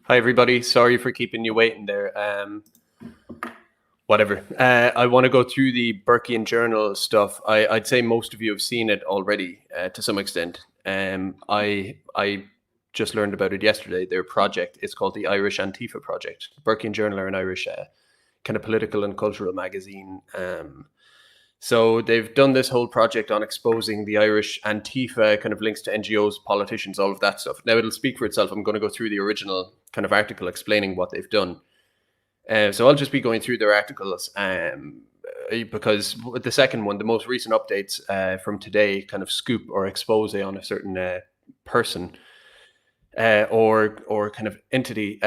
Hi, everybody. Sorry for keeping you waiting there. Whatever. I want to go through the Burkean journal stuff. I'd say most of you have seen it already to some extent. I just learned about it yesterday. Their project is called the Irish Antifa Project. Burkean Journal are an Irish kind of political and cultural magazine. So they've done this whole project on exposing the Irish Antifa, kind of links to NGOs, politicians, all of that stuff. Now it'll speak for itself. I'm going to go through the original kind of article explaining what they've done. So I'll just be going through their articles because the second one, the most recent updates from today, kind of scoop or expose on a certain person or kind of entity.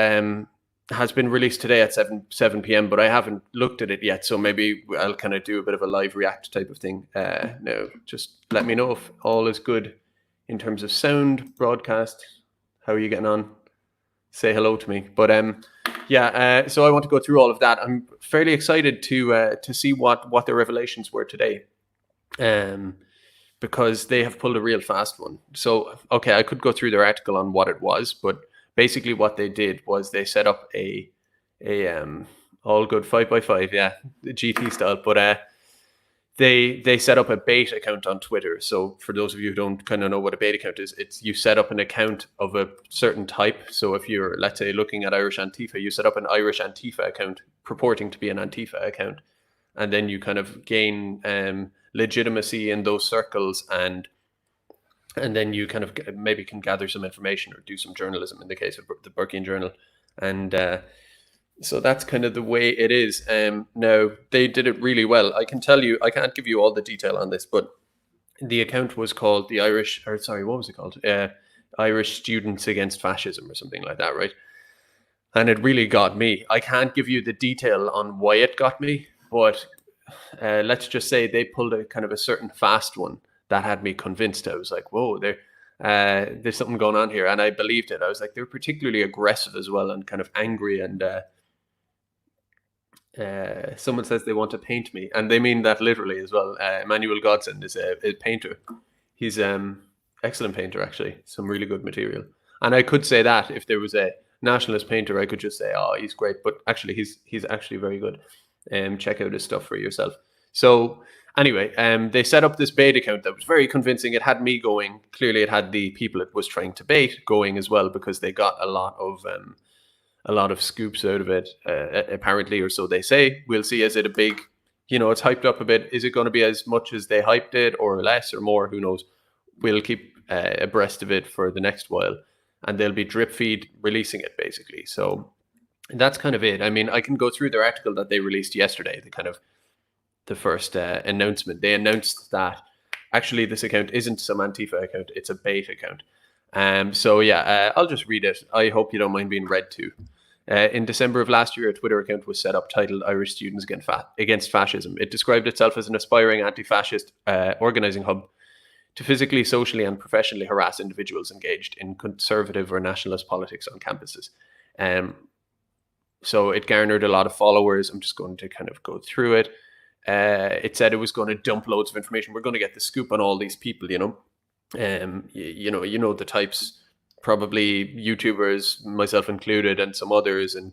Has been released today at 7 p.m, but I haven't looked at it yet, so maybe I'll kind of do a bit of a live react type of thing. Now, just let me know if all is good in terms of sound, broadcast. How are you getting on? Say hello to me. But so I want to go through all of that. I'm fairly excited to see what the revelations were today, because they have pulled a real fast one. So, okay, I could go through their article on what it was, but basically what they did was they set up a all good 5x5, yeah, the GT style, but they set up a bait account on Twitter. So for those of you who don't kind of know what a bait account is, it's you set up an account of a certain type. So if you're, let's say, looking at Irish Antifa, you set up an Irish Antifa account purporting to be an Antifa account, and then you kind of gain legitimacy in those circles, and then you kind of maybe can gather some information or do some journalism in the case of the Burkean Journal. And so that's kind of the way it is. Now, they did it really well. I can tell you, I can't give you all the detail on this, but the account was called the what was it called? Irish Students Against Fascism or something like that, right? And it really got me. I can't give you the detail on why it got me, but let's just say they pulled a kind of a certain fast one that had me convinced. I was like, whoa, there's something going on here. And I believed it. I was like, they're particularly aggressive as well and kind of angry. And someone says they want to paint me. And they mean that literally as well. Emmanuel Godson is a painter. He's excellent painter, actually. Some really good material. And I could say that if there was a nationalist painter, I could just say, oh, he's great. But actually, he's actually very good. Check out his stuff for yourself. So anyway, they set up this bait account that was very convincing. It had me going. Clearly, it had the people it was trying to bait going as well, because they got a lot of scoops out of it, apparently, or so they say. We'll see. Is it a big, it's hyped up a bit. Is it going to be as much as they hyped it, or less, or more? Who knows? We'll keep abreast of it for the next while, and they'll be drip feed releasing it, basically. So that's kind of it. I mean, I can go through their article that they released yesterday, the first announcement. They announced that actually this account isn't some Antifa account, it's a bait account. So yeah, I'll just read it. I hope you don't mind being read to. In December of last year, a Twitter account was set up titled Irish Students Against Fascism. It described itself as an aspiring anti-fascist organizing hub to physically, socially, and professionally harass individuals engaged in conservative or nationalist politics on campuses. So it garnered a lot of followers. I'm just going to kind of go through it. It said it was going to dump loads of information. We're going to get the scoop on all these people, the types, probably YouTubers, myself included, and some others, and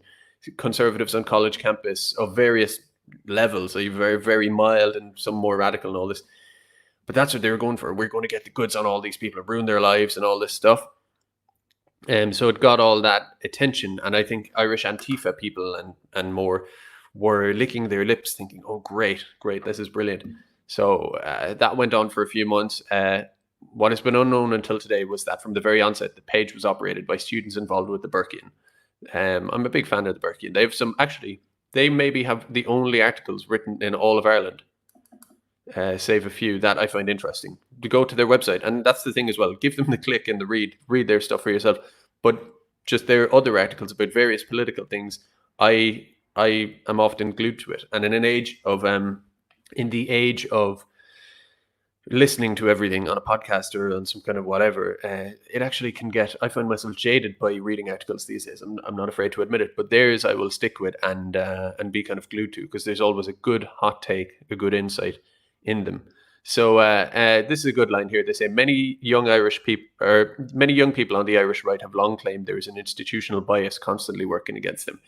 conservatives on college campus of various levels, very, very mild and some more radical and all this. But that's what they were going for. We're going to get the goods on all these people, ruin their lives and all this stuff. So it got all that attention, and I think Irish Antifa people and more were licking their lips thinking, oh, great, this is brilliant. So that went on for a few months. What has been unknown until today was that from the very onset, the page was operated by students involved with the Burkean. I'm a big fan of the Burkean. They have they maybe have the only articles written in all of Ireland, save a few that I find interesting. To go to their website, and that's the thing as well, give them the click and the read their stuff for yourself. But just their other articles about various political things, I am often glued to it. And in the age of listening to everything on a podcast or on some kind of whatever, it actually can I find myself jaded by reading articles these days. I'm not afraid to admit it, but theirs I will stick with and be kind of glued to, because there's always a good hot take, a good insight in them. So this is a good line here. They say many young people on the Irish right have long claimed there is an institutional bias constantly working against them.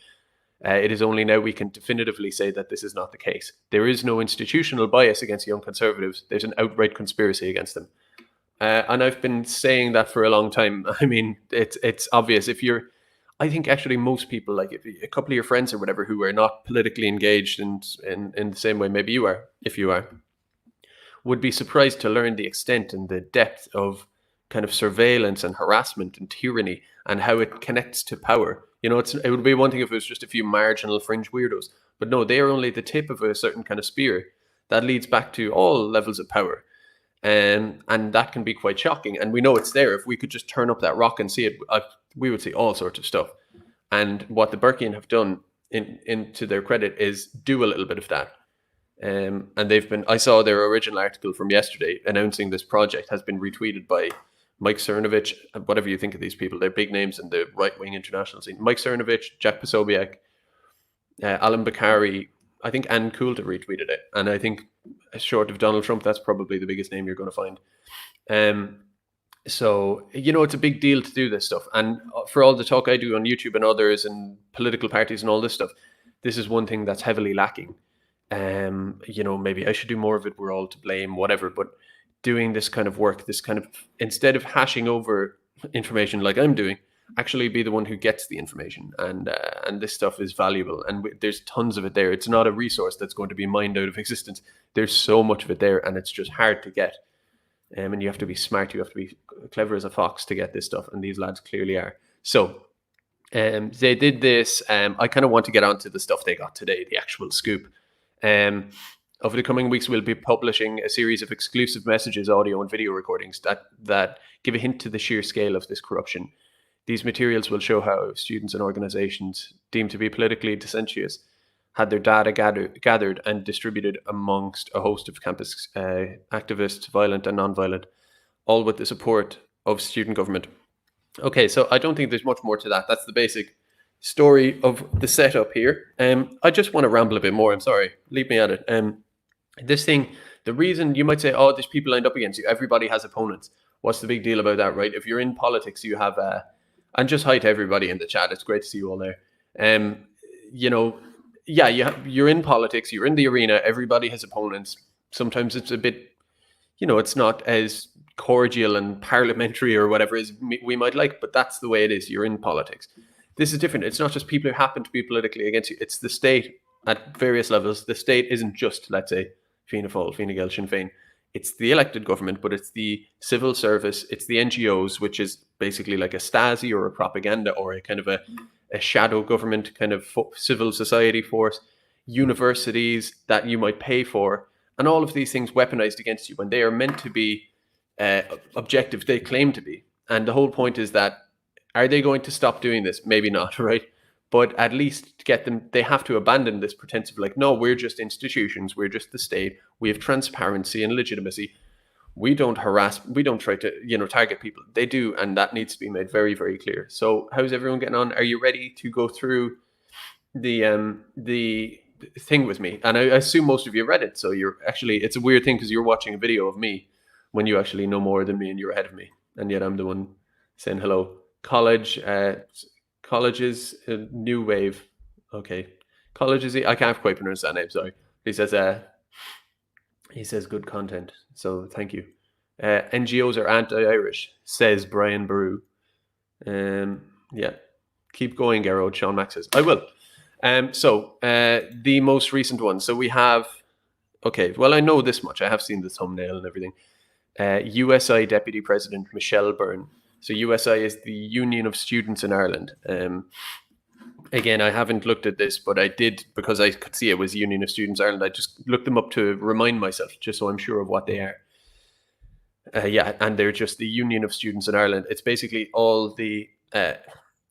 It is only now we can definitively say that this is not the case. There is no institutional bias against young conservatives. There's an outright conspiracy against them. And I've been saying that for a long time. I mean, it's obvious. I think actually most people, like if a couple of your friends or whatever who are not politically engaged in the same way maybe you are, if you are, would be surprised to learn the extent and the depth of kind of surveillance and harassment and tyranny and how it connects to power. You know, it would be one thing if it was just a few marginal fringe weirdos, but no, they are only the tip of a certain kind of spear that leads back to all levels of power. And that can be quite shocking. And we know it's there. If we could just turn up that rock and see it, we would see all sorts of stuff. And what the Burkean have done, to their credit, is do a little bit of that. And I saw their original article from yesterday announcing this project has been retweeted by Mike Cernovich, whatever you think of these people, they're big names in the right-wing international scene. Mike Cernovich, Jack Posobiec, Alan Bakari, I think Ann Coulter retweeted it. And I think, short of Donald Trump, that's probably the biggest name you're going to find. So, you know, it's a big deal to do this stuff. And for all the talk I do on YouTube and others and political parties and all this stuff, this is one thing that's heavily lacking. You know, maybe I should do more of it. We're all to blame, whatever. But doing this kind of work, this kind of, instead of hashing over information like I'm doing, actually be the one who gets the information. And this stuff is valuable. And there's tons of it there. It's not a resource that's going to be mined out of existence. There's so much of it there, and it's just hard to get. And you have to be smart. You have to be clever as a fox to get this stuff. And these lads clearly are. So they did this. I kind of want to get onto the stuff they got today, the actual scoop. Over the coming weeks, we'll be publishing a series of exclusive messages, audio and video recordings that give a hint to the sheer scale of this corruption. These materials will show how students and organizations deemed to be politically dissentious had their data gathered and distributed amongst a host of campus activists, violent and non-violent, all with the support of student government. Okay, so I don't think there's much more to that. That's the basic story of the setup here. I just want to ramble a bit more. I'm sorry. Leave me at it. This thing, the reason you might say, oh, there's people lined up against you. Everybody has opponents. What's the big deal about that, right? If you're in politics, you have, and just hi to everybody in the chat. It's great to see you all there. You know, yeah, you're in politics. You're in the arena. Everybody has opponents. Sometimes it's a bit, you know, it's not as cordial and parliamentary or whatever as we might like, but that's the way it is. You're in politics. This is different. It's not just people who happen to be politically against you. It's the state at various levels. The state isn't just, let's say, Fianna Fáil, Fine Gael, Sinn Féin. It's the elected government, but it's the civil service. It's the NGOs, which is basically like a Stasi or a propaganda or a kind of a shadow government kind of civil society force. Universities that you might pay for. And all of these things weaponized against you when they are meant to be objective. They claim to be. And the whole point is that, are they going to stop doing this? Maybe not, right? But at least get them, they have to abandon this pretense of like, no, we're just institutions, we're just the state, we have transparency and legitimacy. We don't harass, we don't try to, you know, target people. They do, and that needs to be made very, very clear. So how's everyone getting on? Are you ready to go through the thing with me? And I assume most of you read it, so you're actually, it's a weird thing because you're watching a video of me when you actually know more than me and you're ahead of me. And yet I'm the one saying hello. Colleges, New Wave. Okay. Colleges, I can't quite pronounce that name, sorry. He says good content, so thank you. NGOs are anti-Irish, says Brian Baru. Yeah, keep going, Garrod, Sean Max says. I will. So the most recent one. So we have, okay, well, I know this much. I have seen the thumbnail and everything. USI Deputy President Michelle Byrne. So USI is the Union of Students in Ireland. Again, I haven't looked at this, but I did because I could see it was Union of Students Ireland. I just looked them up to remind myself, just so I'm sure of what they are. Yeah, and they're just the Union of Students in Ireland. It's basically all the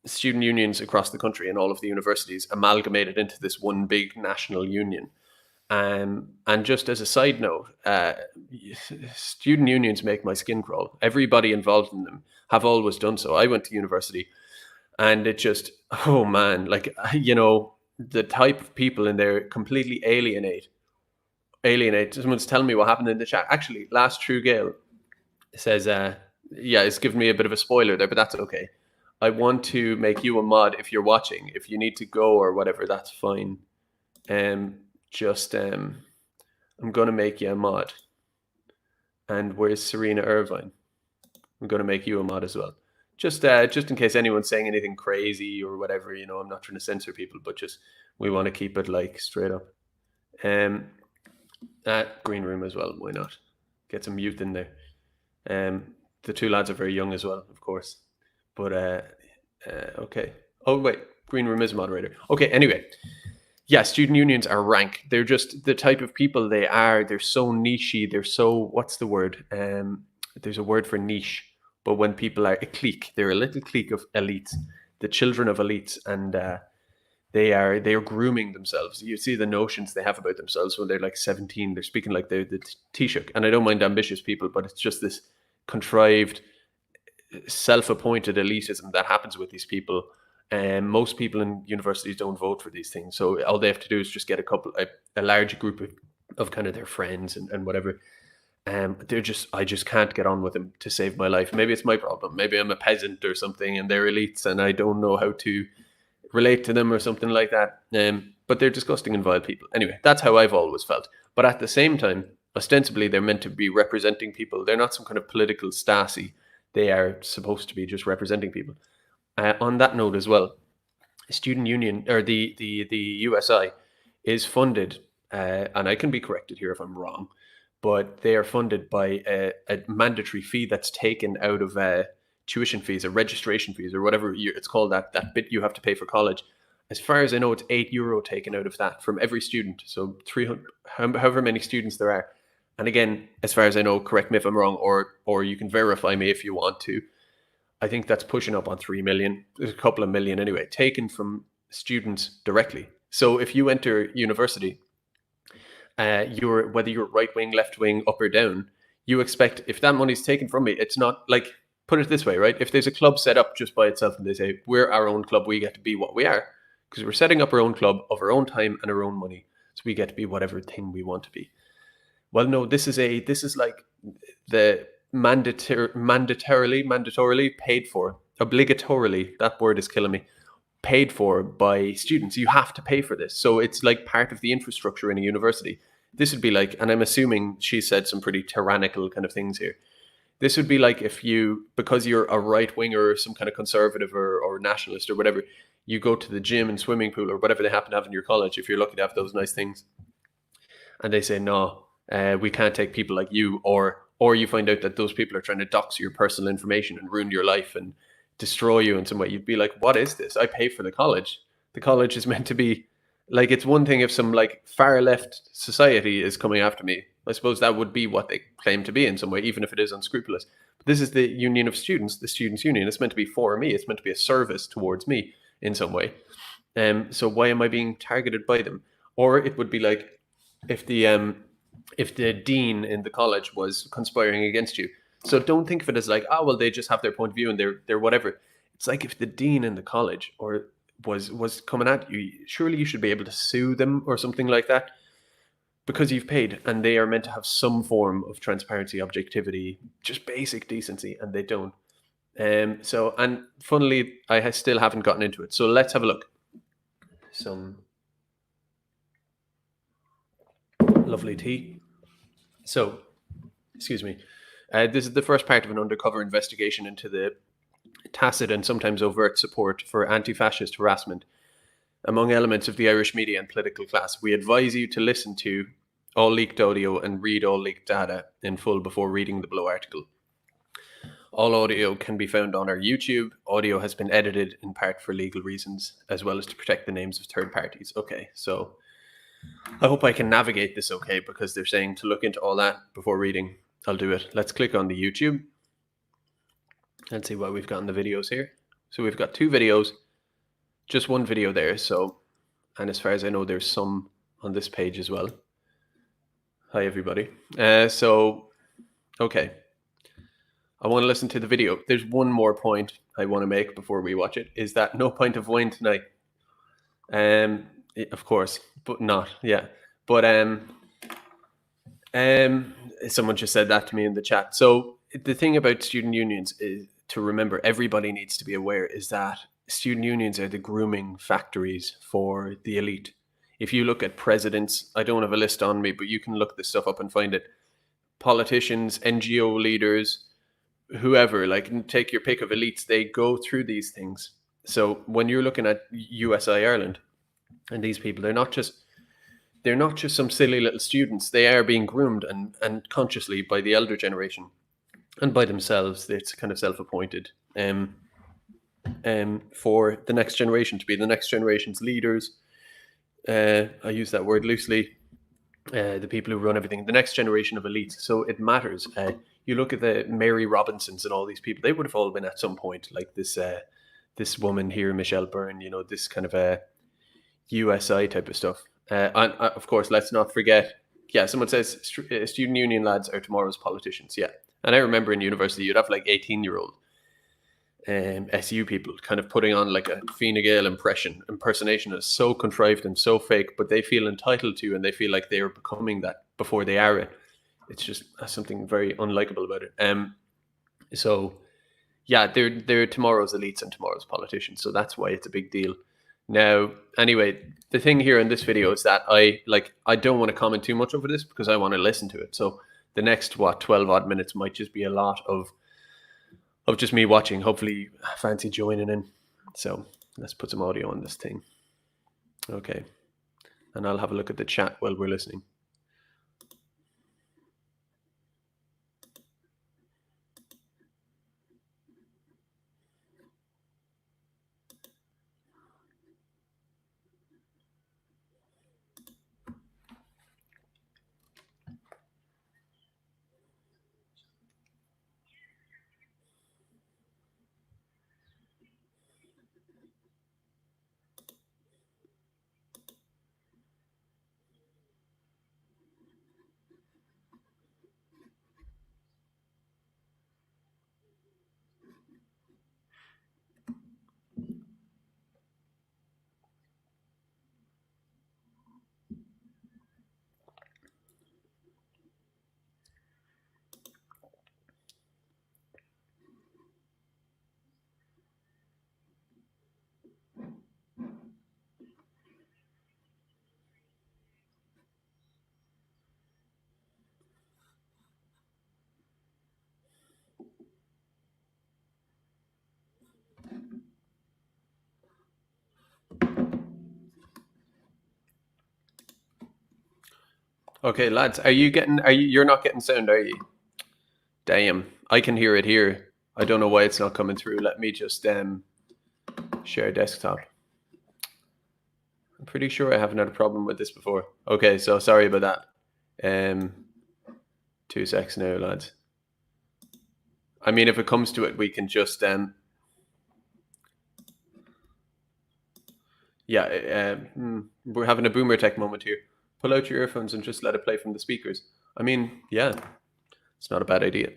student unions across the country and all of the universities amalgamated into this one big national union. And just as a side note, student unions make my skin crawl. Everybody involved in them have always done so. I went to university and it just, oh man, like, you know, the type of people in there completely alienate alienate. Someone's telling me what happened in the chat. Actually, Last True Gale says, yeah, it's given me a bit of a spoiler there, but that's okay. I want to make you a mod if you're watching. If you need to go or whatever, that's fine. I'm going to make you a mod. And where's Serena Irvine? I'm going to make you a mod as well. Just in case anyone's saying anything crazy or whatever, you know, I'm not trying to censor people, but just we want to keep it like straight up. Green room as well. Why not? Get some youth in there. The two lads are very young as well, of course. But okay. Oh wait, green room is moderator. Okay. Anyway, yeah, student unions are rank. They're just the type of people they are. They're so nichey. They're so, what's the word? There's a word for niche. But when people are a clique, they're a little clique of elites, the children of elites, and they are grooming themselves. You see the notions they have about themselves when they're like 17. They're speaking like they're the Taoiseach. And I don't mind ambitious people, but it's just this contrived, self-appointed elitism that happens with these people. And most people in universities don't vote for these things. So all they have to do is just get a large group of kind of their friends and whatever. I just can't get on with them to save my life. Maybe it's my problem. Maybe I'm a peasant or something and they're elites and I don't know how to relate to them or something like that. But they're disgusting and vile people. Anyway, that's how I've always felt. But at the same time, ostensibly, they're meant to be representing people. They're not some kind of political Stasi. They are supposed to be just representing people. On that note as well, student union, or the USI, is funded, and I can be corrected here if I'm wrong, but they are funded by a mandatory fee that's taken out of tuition fees or registration fees or whatever it's called, that bit you have to pay for college. As far as I know, it's €8 taken out of that from every student. So 300, however many students there are. And again, as far as I know, correct me if I'm wrong, or you can verify me if you want to. I think that's pushing up on 3 million. There's a couple of million anyway, taken from students directly. So if you enter university, whether you're right wing, left wing, up or down, you expect, if that money's taken from me, it's not like, put it this way, right? If there's a club set up just by itself and they say, we're our own club, we get to be what we are, because we're setting up our own club of our own time and our own money. So we get to be whatever thing we want to be. Well, no, this is like the mandatorily paid for, obligatorily, that word is killing me, paid for by students. You have to pay for this. So it's like part of the infrastructure in a university. This would be like, and I'm assuming she said some pretty tyrannical kind of things here. This would be like if you, because you're a right winger or some kind of conservative or nationalist or whatever, you go to the gym and swimming pool or whatever they happen to have in your college, if you're lucky to have those nice things, and they say, no, we can't take people like you, or you find out that those people are trying to dox your personal information and ruin your life and destroy you in some way. You'd be like, what is this? I pay for the college. The college is meant to be like, it's one thing if some like far left society is coming after me. I suppose that would be what they claim to be in some way, even if it is unscrupulous. But this is the union of students, the students' union. It's meant to be for me. It's meant to be a service towards me in some way. So why am I being targeted by them? Or it would be like if the dean in the college was conspiring against you. So don't think of it as like, oh, well, they just have their point of view and they're whatever. It's like if the dean in the college or was coming at you, surely you should be able to sue them or something like that, because you've paid, and they are meant to have some form of transparency, objectivity, just basic decency, and they don't. So, and funnily, I still haven't gotten into it. So let's have a look. Some lovely tea. So, excuse me. This is the first part of an undercover investigation into the tacit and sometimes overt support for anti-fascist harassment among elements of the Irish media and political class. We advise you to listen to all leaked audio and read all leaked data in full before reading the below article. All audio can be found on our YouTube. Audio has been edited in part for legal reasons, as well as to protect the names of third parties. Okay, so I hope I can navigate this okay, because they're saying to look into all that before reading. I'll do it. Let's click on the YouTube and see what we've got in the videos here. So we've got 2 videos, just 1 video there. So, and as far as I know, there's some on this page as well. Hi, everybody. Okay. I want to listen to the video. There's one more point I want to make before we watch it, is that no pint of wine tonight. Of course, but not, yeah. But Someone just said that to me in the chat. So the thing about student unions is to remember, everybody needs to be aware, is that student unions are the grooming factories for the elite. If you look at presidents, I don't have a list on me, but you can look this stuff up and find it. Politicians, NGO leaders, whoever, like take your pick of elites, they go through these things. So when you're looking at USI Ireland and these people, they're not just some silly little students. They are being groomed and consciously by the elder generation and by themselves. It's kind of self-appointed for the next generation to be the next generation's leaders. I use that word loosely. The people who run everything, the next generation of elites. So it matters. You look at the Mary Robinsons and all these people; they would have all been at some point like this woman here, Michelle Byrne. You know, this kind of a USI type of stuff. And of course, let's not forget. Yeah, someone says student union lads are tomorrow's politicians. Yeah, and I remember in university you'd have like 18-year-old SU people kind of putting on like a Fine Gael impersonation that's so contrived and so fake, but they feel entitled to, and they feel like they're becoming that before they are it. It's just something very unlikable about it. So yeah, they're tomorrow's elites and tomorrow's politicians. So that's why it's a big deal. Now, anyway, the thing here in this video is that I don't want to comment too much over this because I want to listen to it. So the next 12 odd minutes might just be a lot of just me watching. Hopefully you fancy joining in. So let's put some audio on this thing. Okay. And I'll have a look at the chat while we're listening. Okay, lads, you're not getting sound, are you? Damn, I can hear it here. I don't know why it's not coming through. Let me just share desktop. I'm pretty sure I haven't had a problem with this before. Okay, so sorry about that. 2 seconds now, lads. I mean, if it comes to it, we can just we're having a boomer tech moment here. Pull out your earphones and just let it play from the speakers. I mean, yeah, it's not a bad idea.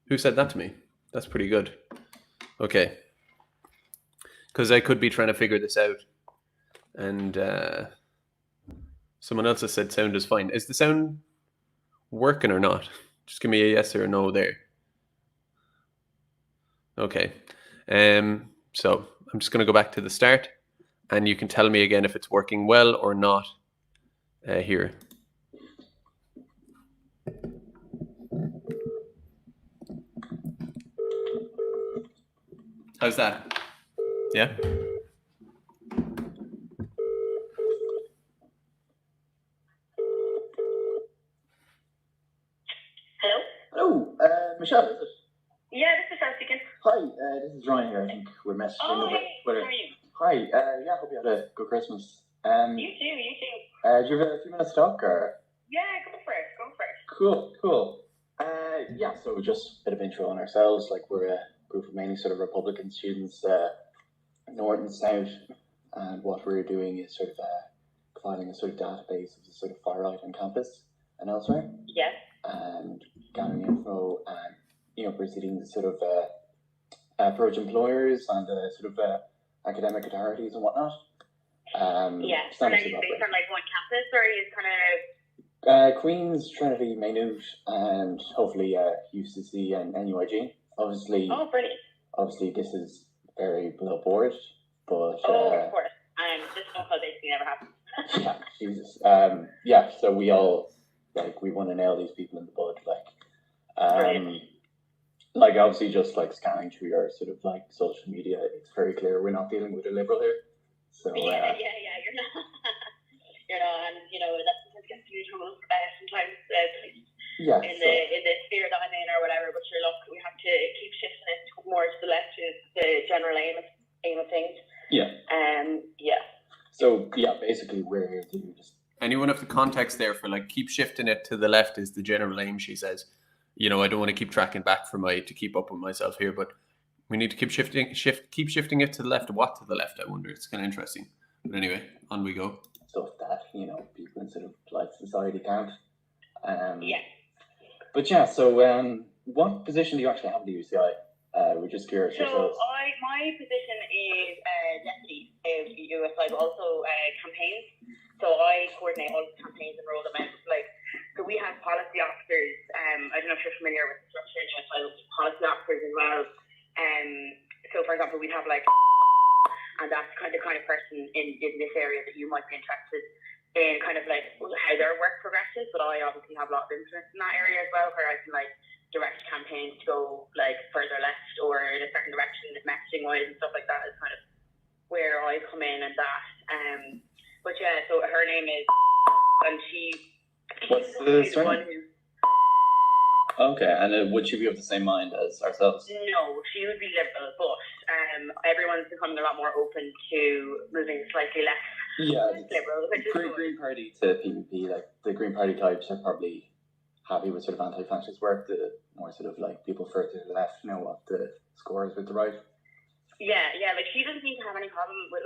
Who said that to me? That's pretty good. Okay. Because I could be trying to figure this out. And someone else has said sound is fine. Is the sound working or not? Just give me a yes or a no there. Okay. So I'm just going to go back to the start. And you can tell me again if it's working well or not here. How's that? Yeah? Hello, Michelle, is it? Yeah, this is Michelle speaking. Hi, this is Ryan here. I think we're messaging. Oh, hey, how are you? Hi, yeah, hope you had a good Christmas. You too, you too. Do you have a few minutes to talk, or? Yeah, go for it. Cool. Yeah, so just a bit of intro on ourselves. Like, we're a group of mainly sort of Republican students, north and south, and what we're doing is sort of providing a sort of database of the sort of far right on campus and elsewhere. Yes. And gathering info and, proceeding to sort of approach employers and sort of academic authorities and whatnot. Yeah, so like based on like one campus campus, or is kind of? Queen's, Trinity, Maynooth, and hopefully UCC and NUIG. Obviously, Oh, brilliant. Obviously, this is very below board, but Of course. This phone call basically never happens. yeah, Jesus. So we all we want to nail these people in the bud, obviously just scanning through your sort of social media, it's very clear we're not dealing with a liberal here. So you're not. You're not, and that's sometimes gets you in trouble sometimes. In the sphere that I'm in or whatever, but sure, look, we have to keep shifting it more to the left is the general aim of things. So basically we're just anyone of the context there for keep shifting it to the left is the general aim, she says. I don't want to keep tracking back to keep up with myself here, but we need to keep shifting it to the left. What to the left, I wonder. It's kind of interesting. But anyway, on we go. Stuff that people in sort of polite society can't. But so what position do you actually have in the UCI? We're just curious. So my position is deputy of the USI, but also campaigns. So I coordinate all the campaigns and roll them out. So we have policy officers. I don't know if you're familiar with the structure in USI, policy officers as well. So for example, we'd have and that's the kind of person in this area that you might be interested in, kind of how their work progresses. But I obviously have a lot of influence in that area as well, where I can direct campaigns to go further left or in a certain direction, messaging wise and stuff like that is kind of where I come in and that. But so her name is, and what's the surname? Okay, and would she be of the same mind as ourselves? No, she would be liberal, but everyone's becoming a lot more open to moving slightly left. Liberal, which is Green Party to PPP, the Green Party types are probably happy with sort of anti-fascist work. The more sort of people further to the left know what the score is with the right. Yeah, she doesn't seem to have any problem with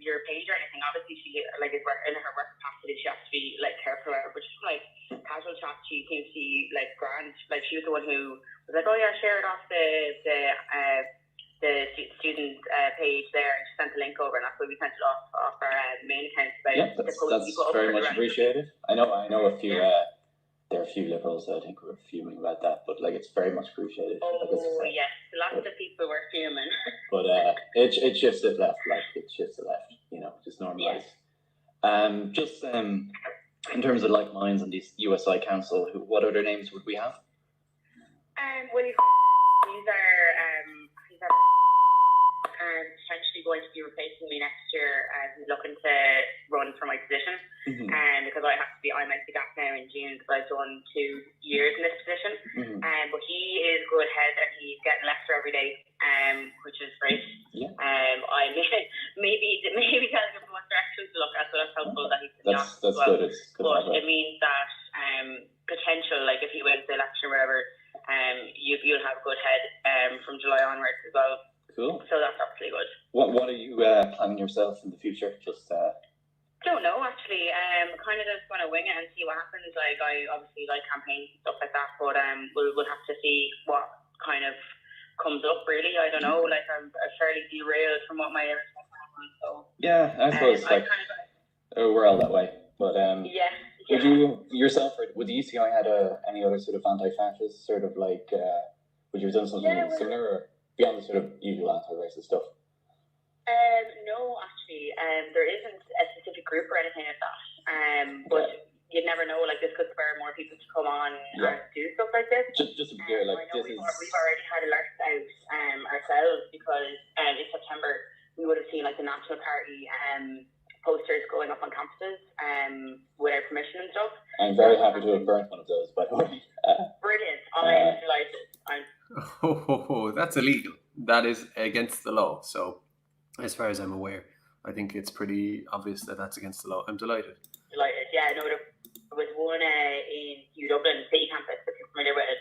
your page or anything. Obviously, she is in her work capacity. She has to be careful, but just casual chat, she seems to be grand. She was the one who was oh yeah, share it off the student page there, and she sent the link over, and that's why we sent it off our main account. That's very much appreciated. I know a few. There are a few liberals I think were fuming about that, but it's very much appreciated. Yes, lots of people were fuming. But it shifts it left, just normalize. Just in terms of minds on these USI council, what other names would we have? Well, these are potentially going to be replacing me next year, and looking to run for my position. Because I might be back now in June because I've done 2 years in this position. But he is good head and he's getting lesser every day, which is great. I maybe telling him what direction to look at, so that's helpful that he's in the office as well. Good. But it means that potential, if he wins the election or whatever, you'll have a good head from July onwards as well. Cool. So that's absolutely good. What are you planning yourself in the future? Just don't know actually. Kind of just going to wing it and see what happens. I obviously like campaigns and stuff like that, but we'll have to see what kind of comes up. Really, I don't know. I'm fairly derailed from what my original plan was. So yeah, I suppose we're all that way. But would you yourself, or would the UCI had any other sort of anti-fascist sort of would you have done something similar, or beyond the sort of usual anti-racist stuff? No, actually, there isn't a specific group or anything like that. But you'd never know. This could spur more people to come on and do stuff like this. Just to be clear, we've already had alerts out ourselves because in September we would have seen the National Party posters going up on campuses without permission and stuff. I'm very happy to have burnt one of those, by the way. Brilliant! I'm delighted. That's illegal. That is against the law. So, as far as I'm aware, I think it's pretty obvious that that's against the law. I'm delighted. Yeah. No, there was one in Dublin City campus, if you're familiar with it.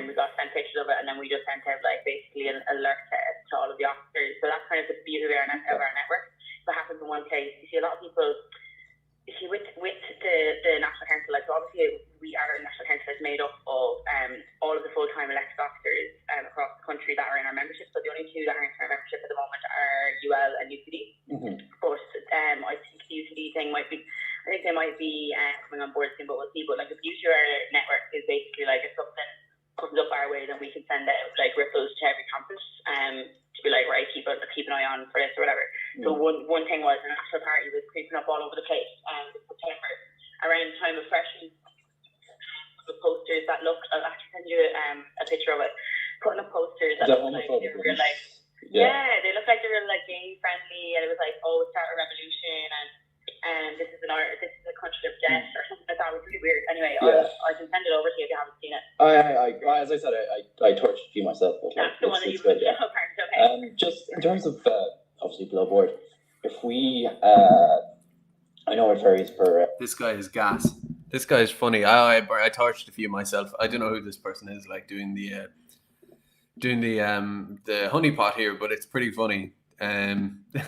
We got sent pictures of it, and then we just sent out basically an alert to all of the officers. So that's kind of the beauty of our network. If it happens in one place, you see a lot of people. You see, with the National Council, so obviously our National Council is made up of all of the full-time elected officers across the country that are in our membership. So the only two that aren't in our membership at the moment are UL and UCD. But I think the UCD thing might be, I think they might on for this or whatever. So one thing was an actual party was creeping up all over the place in September around the time of freshman. The posters that looked, I'll actually send you a picture of it, putting up posters that looked like they were like, they looked like they were like gay friendly, and it was like, oh, start a revolution, and this is a country of death or something like that. It was really weird. Anyway, I can send it over to you if you haven't seen it. As I said, I torched a few myself. But that's the one that you put up. Okay. Just in terms of obviously billboard, if we I know it varies per. This guy is gas. This guy is funny. I torched a few myself. I don't know who this person is, like doing the honeypot here, but it's pretty funny.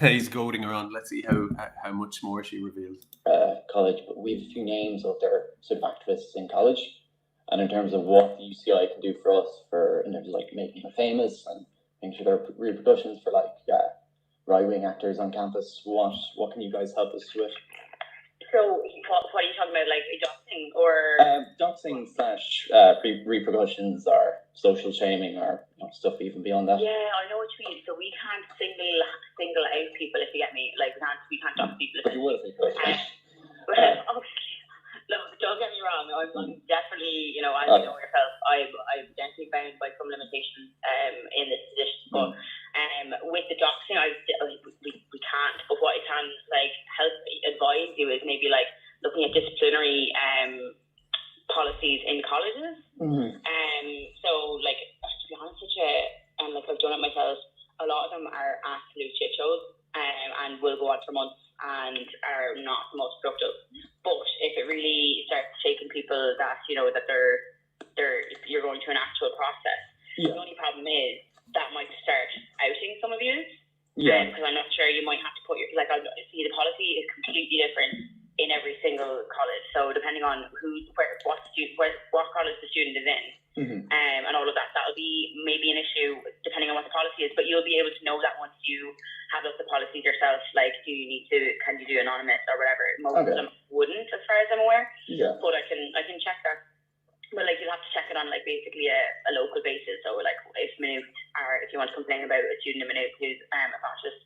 He's goading around. Let's see how much more she reveals. College, but we have a few names of their sort of activists in college, and in terms of what the UCI can do for us, in terms of like making them famous and making sure there are repercussions for like right-wing actors on campus. What can you guys help us with? So what are you talking about, like doxing or? Doxing / repercussions or social shaming or stuff even beyond that. Yeah, I know what you mean. So we can't single out people, if you get me. Like we can't dox people. But you would if you could. Look, don't get me wrong. I'm definitely, as you know yourself, I'm definitely bound by some limitations in this position. But with the doxing, we can't. But what I can help advise you is maybe looking at disciplinary policies in colleges. So to be honest with you, I've done it myself. A lot of them are absolute shit shows, and will go on for months and are not the most productive. But if it really starts taking people that that you're going through an actual process, the only problem is that might start outing some of you. Because I'm not sure, you might have to put your the policy is completely different in every single college. So depending on what college the student is in, and all of that, that'll be maybe an issue depending on what the policy is. But you'll be able to know that once you have looked at the policies yourself. Can you do anonymous or whatever? Most of them wouldn't, as far as I'm aware. But I can check that. But you'll have to check it on basically a local basis. So if Maynooth, or if you want to complain about a student in Maynooth who's a fascist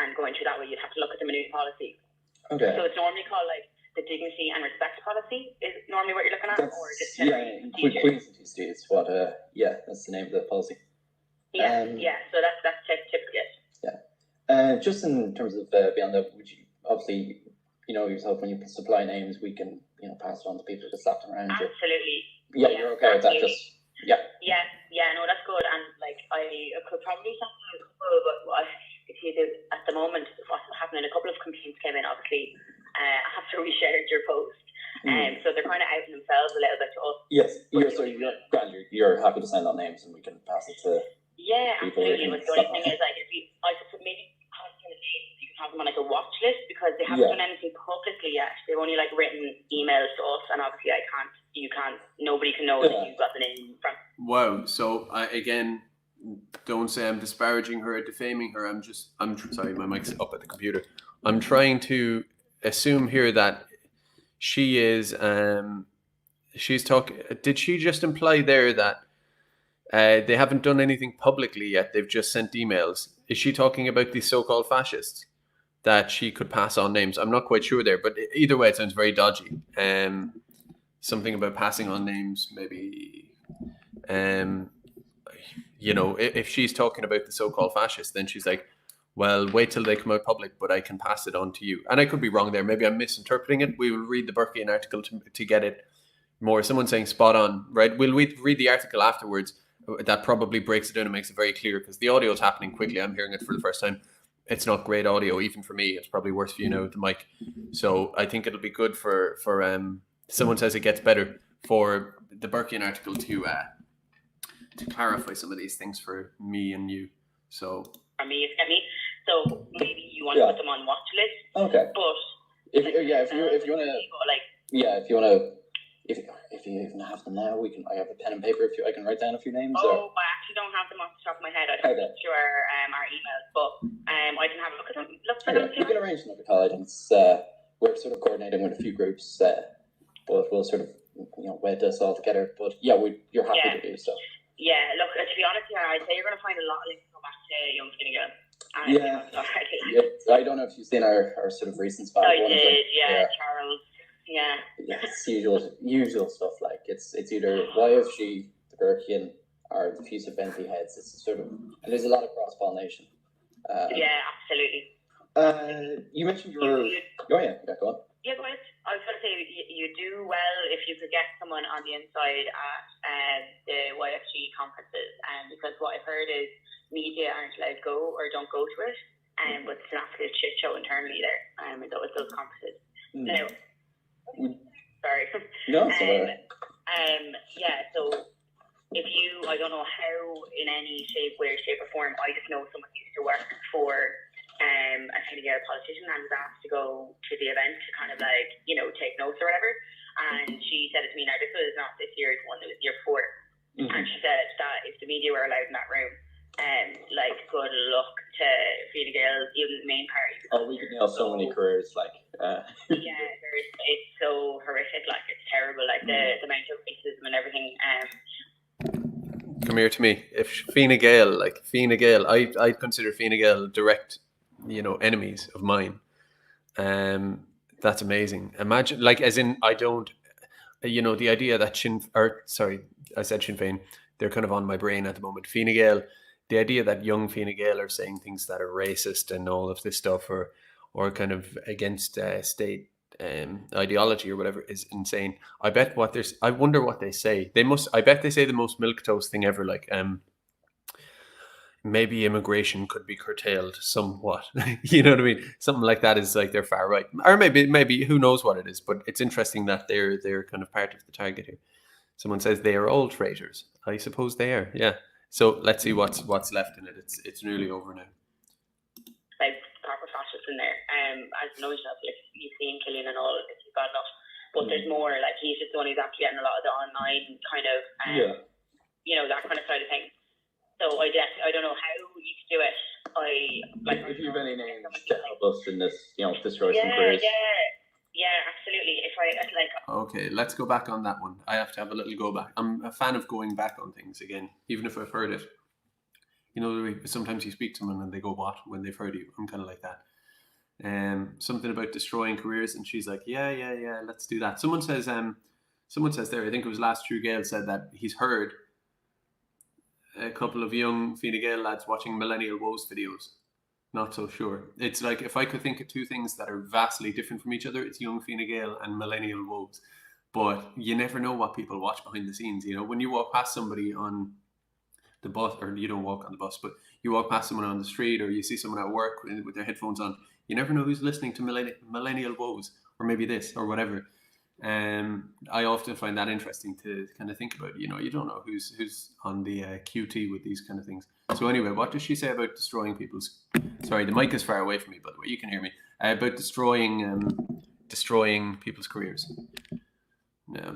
and going through that way, you'd have to look at the Maynooth policy. Okay. So it's normally called the dignity and respect policy is normally what you're looking at, or just Queens and Tuesday is what that's the name of the policy. So that's typically it. Just in terms of beyond that, would you obviously yourself when you supply names, we can pass it on to people to slap them around. Absolutely. You're okay with that. No, that's good. And I could probably slap them a couple, but what at the moment, what's happening? A couple of complaints came in, obviously, after we shared your post. So they're kind of outing themselves a little bit to us. Yes, you're happy to send out names and we can pass it to people. Absolutely. But the only thing is, I could maybe you can have them on a watch list, because they haven't done anything publicly yet. They've only written emails to us, and obviously nobody can know that you've got the name from. Wow. So again, don't say I'm disparaging her or defaming her. I'm sorry, my mic's up at the computer. I'm trying to assume here that she is she's talking. Did she just imply there that they haven't done anything publicly yet? They've just sent emails. Is she talking about these so-called fascists that she could pass on names? I'm not quite sure there, but either way, it sounds very dodgy. Something about passing on names, maybe. If she's talking about the so-called fascists, then she's like, well, wait till they come out public, but I can pass it on to you. And I could be wrong there. Maybe I'm misinterpreting it. We will read the Burkean article to get it more. Someone's saying spot on, right? We'll read the article afterwards. That probably breaks it down and makes it very clear, because the audio is happening quickly. I'm hearing it for the first time. It's not great audio, even for me. It's probably worse for you now with the mic. So I think it'll be good for someone says it gets better, for the Burkean article to clarify some of these things for me and you. So for me, so maybe you want to put them on watch list. Okay. But if you even have them now, I have a pen and paper. I can write down a few names. I actually don't have them off the top of my head. I don't know our emails, but I can have a look at them. You can arrange them at the college, and we're sort of coordinating with a few groups, but we'll sort of wed us all together. But you're happy to do so. Yeah, look, to be honest, I'd say you're going to find a lot of links go back to Young Skinny Girl. And Yeah. Yeah. I don't know if you've seen our sort of recent spot. I did, yeah, Charles. Yeah. Yeah, it's usual stuff. Like it's either YFG, the Burkean, or the Fuse of Bentley heads. It's sort of, and there's a lot of cross pollination. Yeah, absolutely. You mentioned your. Go on. Yeah, go ahead. I was going to say you do well if you could get someone on the inside at the YFG conferences, because what I've heard is media aren't allowed to go or don't go to it, but it's an absolute shit show internally there with those conferences. Now, sorry. No, yeah, so if you, I don't know how in any way, shape or form, I just know someone used to work for a kind of politician and was asked to go to the event to kind of like, take notes or whatever. And she said it to me, now this was not this year's one, it was year 4. And she said that if the media were allowed in that room, like good luck to Fine Gael, even the main party. Oh, we could nail so many careers, like. Yeah, it's so horrific, like it's terrible, like the amount of racism and everything. Come here to me. If Fine Gael, I consider Fine Gael direct, enemies of mine. That's amazing. Imagine, like, as in, I don't, the idea that I said Sinn Féin, they're kind of on my brain at the moment. Fine Gael, the idea that young Fine Gael are saying things that are racist and all of this stuff, or kind of against state ideology or whatever, is insane. I wonder what they say. I bet they say the most milquetoast thing ever, like, maybe immigration could be curtailed somewhat. You know what I mean? Something like that is like they're far right, or maybe who knows what it is. But it's interesting that they're kind of part of the target here. Someone says they are all traitors. I suppose they are. Yeah. So let's see what's left in it. It's nearly over now. Like proper fascists in there. As you know yourself, like you've seen Killian and all, it's bad enough. But there's more. Like he's just the one who's actually getting a lot of the online kind of, that kind of side of things. So I don't know how you could do it. If you have any names to help us in this, destroy some careers. Yeah, absolutely. If I like. Okay, let's go back on that one. I have to have a little go back. I'm a fan of going back on things again, even if I've heard it. Sometimes you speak to someone and they go, "What?" when they've heard you. I'm kind of like that. Something about destroying careers, and she's like, "Yeah, let's do that." Someone says there, I think it was last True Gael said that he's heard a couple of young Fine Gael lads watching Millennial Woes videos. Not so sure. It's like, if I could think of two things that are vastly different from each other, it's young Fine Gael and Millennial Woes. But you never know what people watch behind the scenes. When you walk past somebody on the bus, or you don't walk on the bus, but you walk past someone on the street, or you see someone at work with their headphones on, you never know who's listening to Millennial Woes, or maybe this, or whatever. I often find that interesting to kind of think about. You don't know who's on the QT with these kind of things. So anyway, what does she say about destroying people's? Sorry, the mic is far away from me, by the way. You can hear me. About destroying people's careers. Yeah.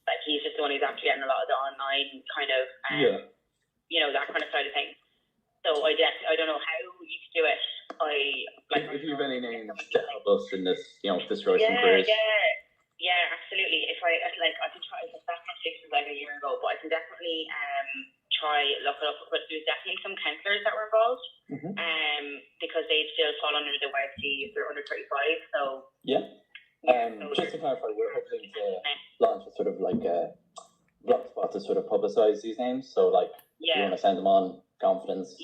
Like he's just the one who's actually getting a lot of the online kind of, that kind of side of things. So I don't know how you could do it. If you have any names to help us in this, destroy some careers. Yeah, absolutely. If I can try. That conversation was like a year ago, but I can definitely try look it up. But there's definitely some counsellors that were involved, because they still fall under the YFC if they're under 35. So just to clarify, we're hoping to launch a sort of like a blog spot to sort of publicise these names. So like, if you want to send them on, confidence.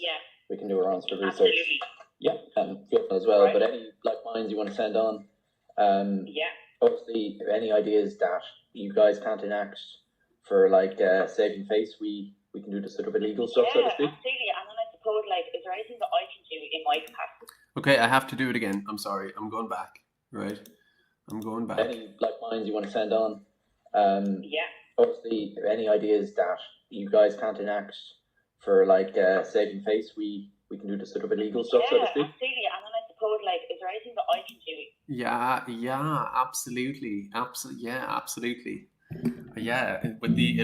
We can do our own sort of research. Absolutely. Yeah, and feel as well. Right. But any like minds you want to send on. Obviously, any ideas that you guys can't enact for like saving face, we can do the sort of illegal stuff, so to speak. Absolutely. And then I suppose, like, is there anything that I can do in my capacity? Okay, I have to do it again. I'm sorry. I'm going back. Right. I'm going back. Any like minds you want to send on. Obviously, any ideas that you guys can't enact for like saving face, we can do the sort of illegal stuff, so to speak. Absolutely. And then I suppose, like, is there anything that I can do? Yeah, absolutely. Absolutely. Yeah, with the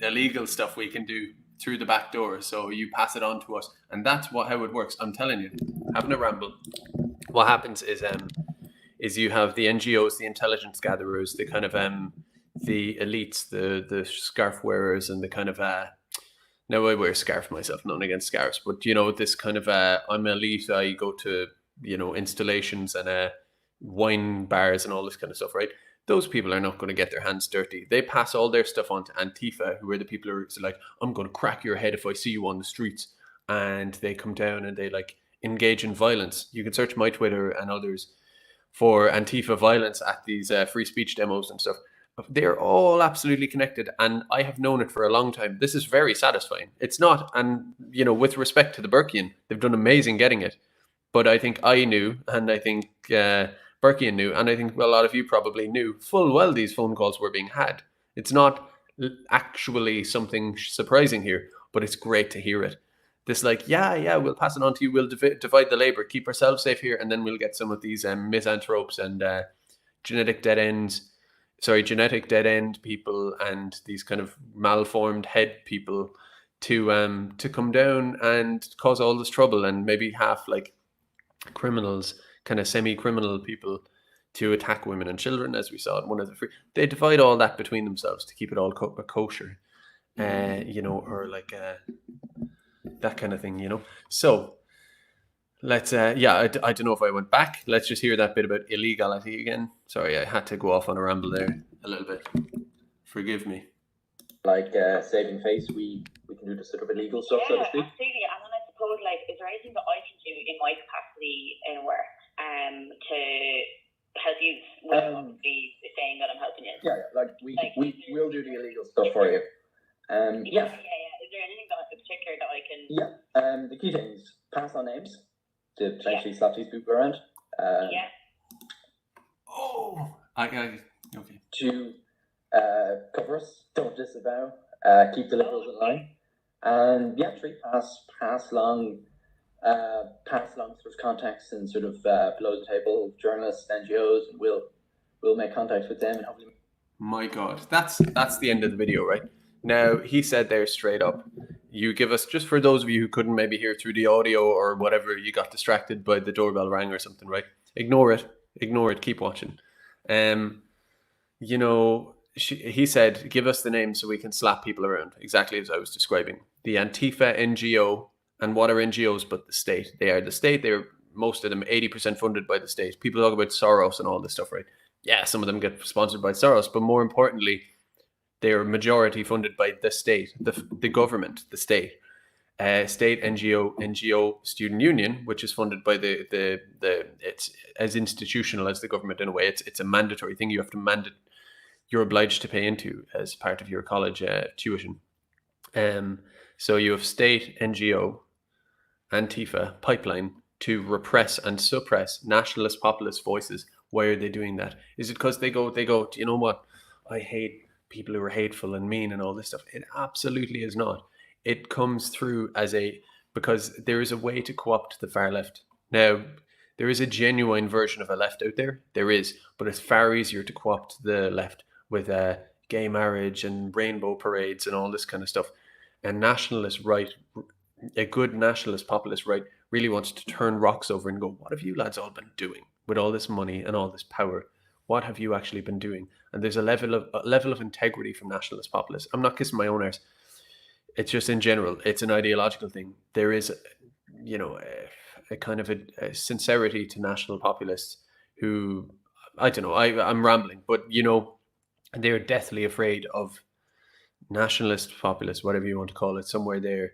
illegal stuff we can do through the back door. So you pass it on to us, and that's how it works. I'm telling you, having a ramble. What happens is you have the NGOs, the intelligence gatherers, the kind of the elites, the scarf wearers, and the kind of Now I wear a scarf myself, nothing against scarves, but you know, this kind of I'm elite. I go to, you know, installations and wine bars and all this kind of stuff, right? Those people are not going to get their hands dirty. They pass all their stuff on to Antifa, who are the people who are like, I'm going to crack your head if I see you on the streets. And they come down and they like engage in violence. You can search my Twitter and others for Antifa violence at these free speech demos and stuff. They're all absolutely connected, and I have known it for a long time. This is very satisfying. It's not, and you know, with respect to the Burkean, they've done amazing getting it. But I think I knew, and I think Burkean knew, and I think a lot of you probably knew full well these phone calls were being had. It's not actually something surprising here, but it's great to hear it. This like, yeah, we'll pass it on to you. We'll divide the labor, keep ourselves safe here, and then we'll get some of these misanthropes and genetic dead end people and these kind of malformed head people to come down and cause all this trouble, and maybe half like criminals, kind of semi-criminal people, to attack women and children, as we saw in one of the free. They divide all that between themselves to keep it all kosher, you know, or like that kind of thing, you know. So let's I don't know if I went back. Let's just hear that bit about illegality again. Sorry, I had to go off on a ramble there a little bit. Forgive me. Like saving face, we can do the sort of illegal stuff, so to speak. Absolutely. And then I suppose, like, is there anything that I can do in my capacity in work to help you without saying that I'm helping you? Yeah, like we'll do the illegal stuff for you. Yeah. Is there anything that in particular that I can? Yeah. The key thing is pass on names to potentially slap these people around. Okay. To cover us, don't disavow, keep the liberals in line, and pass along sort of contacts and sort of below the table journalists, NGOs, and we'll make contact with them and hopefully. My God, that's the end of the video, right? Now, he said there straight up, you give us, just for those of you who couldn't maybe hear through the audio or whatever, you got distracted by the doorbell rang or something, right? Ignore it, keep watching. You know, he said, give us the names so we can slap people around, exactly as I was describing. The Antifa NGO, and what are NGOs but the state? They are the state, they're, most of them, 80% funded by the state. People talk about Soros and all this stuff, right? Yeah, some of them get sponsored by Soros, but more importantly, they are majority funded by the state, the government, the state. State NGO student union, which is funded by the it's as institutional as the government in a way. It's a mandatory thing. You have to you're obliged to pay into as part of your college tuition. So you have state NGO, Antifa pipeline to repress and suppress nationalist populist voices. Why are they doing that? Is it because they go, do you know what? I hate people who are hateful and mean and all this stuff. It absolutely is not. It comes through because there is a way to co-opt the far left. Now, there is a genuine version of a left out there. There is, but it's far easier to co-opt the left with gay marriage and rainbow parades and all this kind of stuff. And nationalist right, a good nationalist populist right, really wants to turn rocks over and go, what have you lads all been doing with all this money and all this power? What have you actually been doing? And there's a level of integrity from nationalist populists. I'm not kissing my own arse. It's just in general, it's an ideological thing. There is, you know, a kind of a sincerity to national populists who, I don't know, I'm rambling, but, you know, they're deathly afraid of nationalist populists, whatever you want to call it, somewhere there,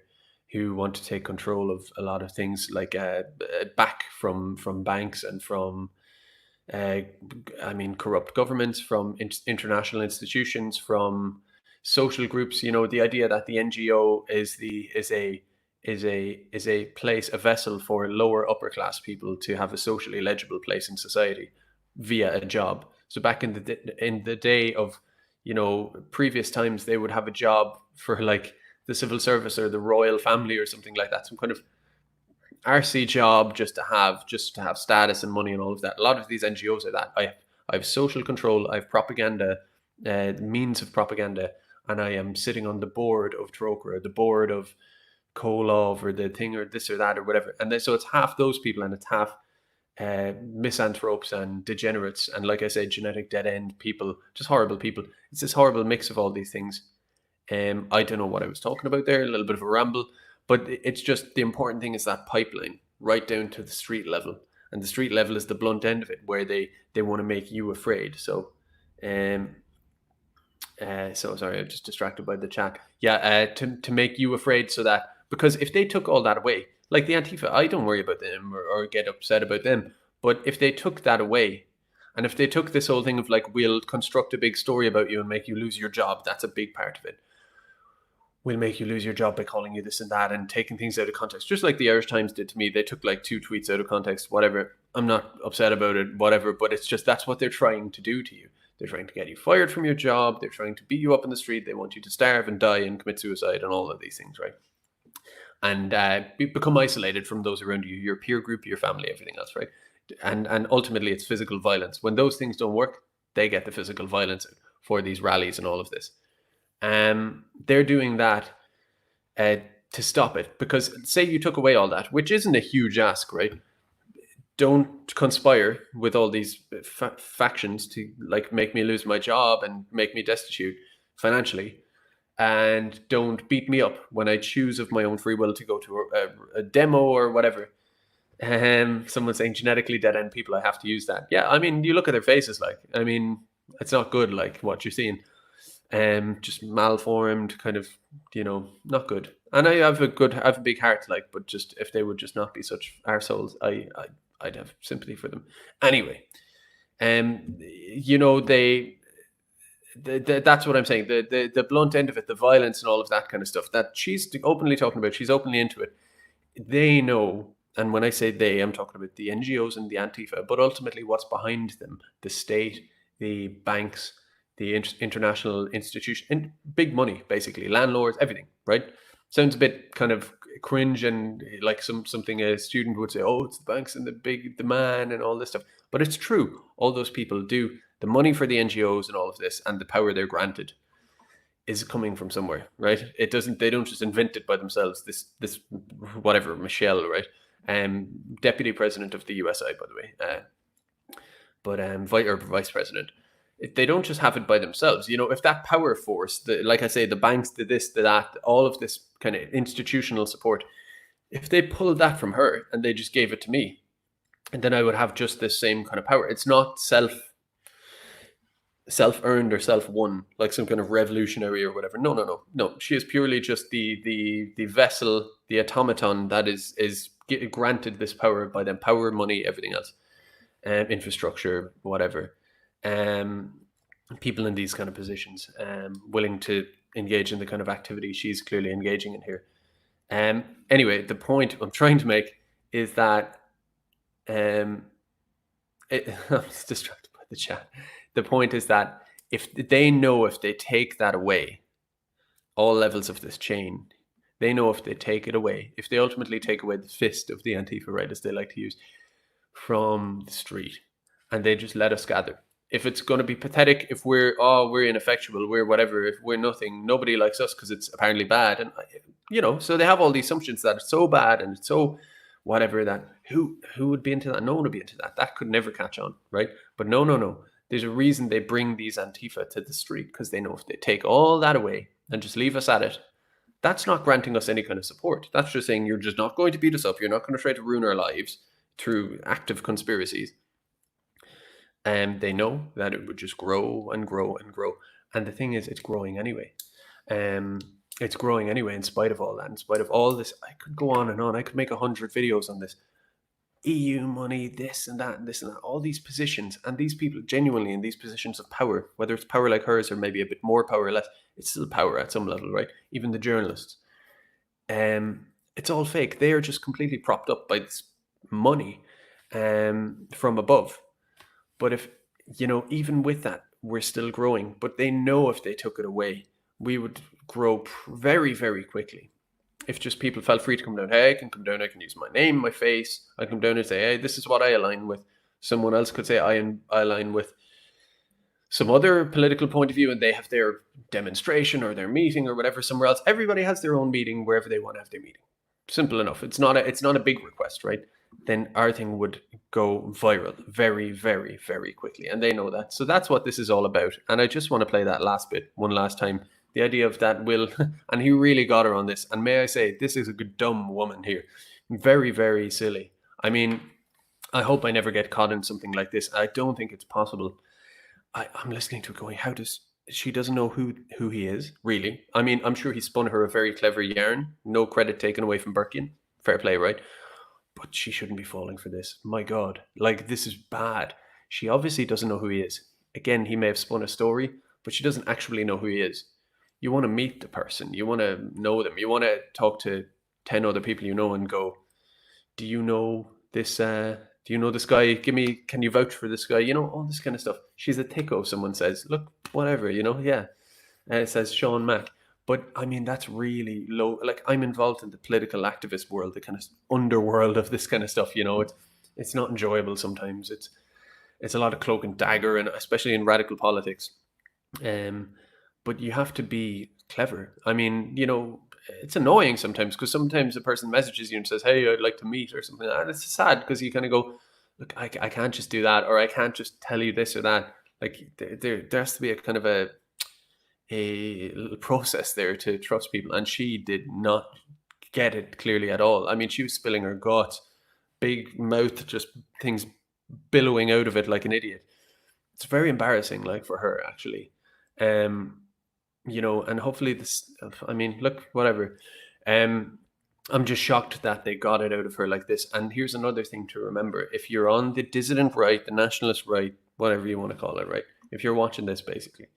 who want to take control of a lot of things, like back from banks and from corrupt governments, from international institutions, from social groups. You know, the idea that the NGO is a place, a vessel for lower upper class people to have a socially legible place in society via a job. So back in the day of, you know, previous times, they would have a job for like the civil service or the royal family or something like that, some kind of RC job just to have status and money and all of that. A lot of these NGOs are that. I have social control, I have propaganda, means of propaganda, and I am sitting on the board of Troker or the board of Kolov or the thing or this or that or whatever. And so it's half those people and it's half misanthropes and degenerates and, like I said, genetic dead end people, just horrible people. It's this horrible mix of all these things. I don't know what I was talking about there, a little bit of a ramble, but it's just the important thing is that pipeline right down to the street level. And the street level is the blunt end of it, where they want to make you afraid. So, so sorry, I'm just distracted by the chat. Yeah, to make you afraid, so that, because if they took all that away, like the Antifa, I don't worry about them or get upset about them. But if they took that away, and if they took this whole thing of like, we'll construct a big story about you and make you lose your job, that's a big part of it. We'll make you lose your job by calling you this and that and taking things out of context, just like the Irish Times did to me. They took like 2 tweets out of context, whatever. I'm not upset about it, whatever, but it's just, that's what they're trying to do to you. They're trying to get you fired from your job. They're trying to beat you up in the street. They want you to starve and die and commit suicide and all of these things, right? And become isolated from those around you, your peer group, your family, everything else, right? And ultimately, it's physical violence. When those things don't work, they get the physical violence for these rallies and all of this. They're doing that to stop it, because say you took away all that, which isn't a huge ask, right? Don't conspire with all these factions to like make me lose my job and make me destitute financially, and don't beat me up when I choose of my own free will to go to a demo or whatever. Someone's saying genetically dead end people, I have to use that. Yeah, I mean, you look at their faces, like, I mean, it's not good, like what you're seeing. Just malformed, kind of, you know, not good. And I have a big heart, like, but just if they would just not be such arseholes, I'd have sympathy for them. Anyway, you know, that's what I'm saying. The blunt end of it, the violence and all of that kind of stuff that she's openly talking about, she's openly into it. They know, and when I say they, I'm talking about the NGOs and the Antifa, but ultimately what's behind them, the state, the banks, the international institution, and big money, basically, landlords, everything, right? Sounds a bit kind of cringe and like something a student would say, oh, it's the banks and the man and all this stuff. But it's true. All those people do. The money for the NGOs and all of this and the power they're granted is coming from somewhere, right? They don't just invent it by themselves. This whatever, Michelle, right? Deputy president of the USI, by the way, but vice president. They don't just have it by themselves. You know, if that power force, like I say, the banks, the this, the that, all of this kind of institutional support, if they pulled that from her and they just gave it to me, and then I would have just this same kind of power. It's not self-earned or self-won, like some kind of revolutionary or whatever. No. She is purely just the vessel, the automaton that is granted this power by them. Power, money, everything else, infrastructure, whatever. People in these kind of positions, willing to engage in the kind of activity she's clearly engaging in here. Anyway, the point I'm trying to make is that I'm just distracted by the chat. The point is that if they take that away, all levels of this chain, they know if they take it away, if they ultimately take away the fist of the Antifa, right, as they like to use, from the street, and they just let us gather. If it's going to be pathetic, if we're ineffectual, we're whatever, if we're nothing, nobody likes us because it's apparently bad. And, you know, so they have all these assumptions that it's so bad and it's so whatever that who would be into that? No one would be into that. That could never catch on, right? But no. There's a reason they bring these Antifa to the street, because they know if they take all that away and just leave us at it, that's not granting us any kind of support. That's just saying you're just not going to beat us up. You're not going to try to ruin our lives through active conspiracies. And they know that it would just grow and grow and grow. And the thing is, it's growing anyway. It's growing anyway, in spite of all that, in spite of all this. I could go on and on. I could make 100 videos on this. EU money, this and that, and this and that, all these positions, and these people genuinely in these positions of power, whether it's power like hers or maybe a bit more power or less, it's still power at some level, right? Even the journalists. It's all fake. They are just completely propped up by this money from above. But if, you know, even with that, we're still growing. But they know if they took it away, we would grow very, very quickly. If just people felt free to come down, hey, I can come down, I can use my name, my face, I come down and say, hey, this is what I align with. Someone else could say, I align with some other political point of view, and they have their demonstration or their meeting or whatever somewhere else. Everybody has their own meeting wherever they want to have their meeting. Simple enough. It's not a big request, right? Then our thing would go viral very, very, very quickly. And they know that. So that's what this is all about. And I just want to play that last bit one last time, The idea of that will, and he really got her on this. And may I say, this is a good dumb woman here. Very, very silly. I mean, I hope I never get caught in something like this. I don't think it's possible. I'm listening to it going, how does she doesn't know who he is, really? I mean, I'm sure he spun her a very clever yarn. No credit taken away from Burkean. Fair play, right? But she shouldn't be falling for this. My God, like, this is bad. She obviously doesn't know who he is. Again, he may have spun a story, but she doesn't actually know who he is. You want to meet the person. You want to know them. You want to talk to 10 other people you know and go, do you know this? Do you know this guy? Can you vouch for this guy? You know, all this kind of stuff. She's a thicko, someone says. Look, whatever, you know, yeah. And it says Sean Mack. But I mean, that's really low. Like, I'm involved in the political activist world, the kind of underworld of this kind of stuff, you know. It's not enjoyable sometimes. It's a lot of cloak and dagger, and especially in radical politics. But you have to be clever. I mean, you know, it's annoying sometimes because sometimes a person messages you and says, hey, I'd like to meet or something. And it's sad because you kind of go, look, I can't just do that, or I can't just tell you this or that. Like, there has to be a kind of a little process there to trust people. And she did not get it clearly at all. I mean, she was spilling her guts, big mouth, just things billowing out of it like an idiot. It's very embarrassing, like, for her, actually. You know, and hopefully this, I mean, look, whatever. I'm just shocked that they got it out of her like this. And here's another thing to remember. If you're on the dissident right, the nationalist right, whatever you want to call it, right? If you're watching this, basically,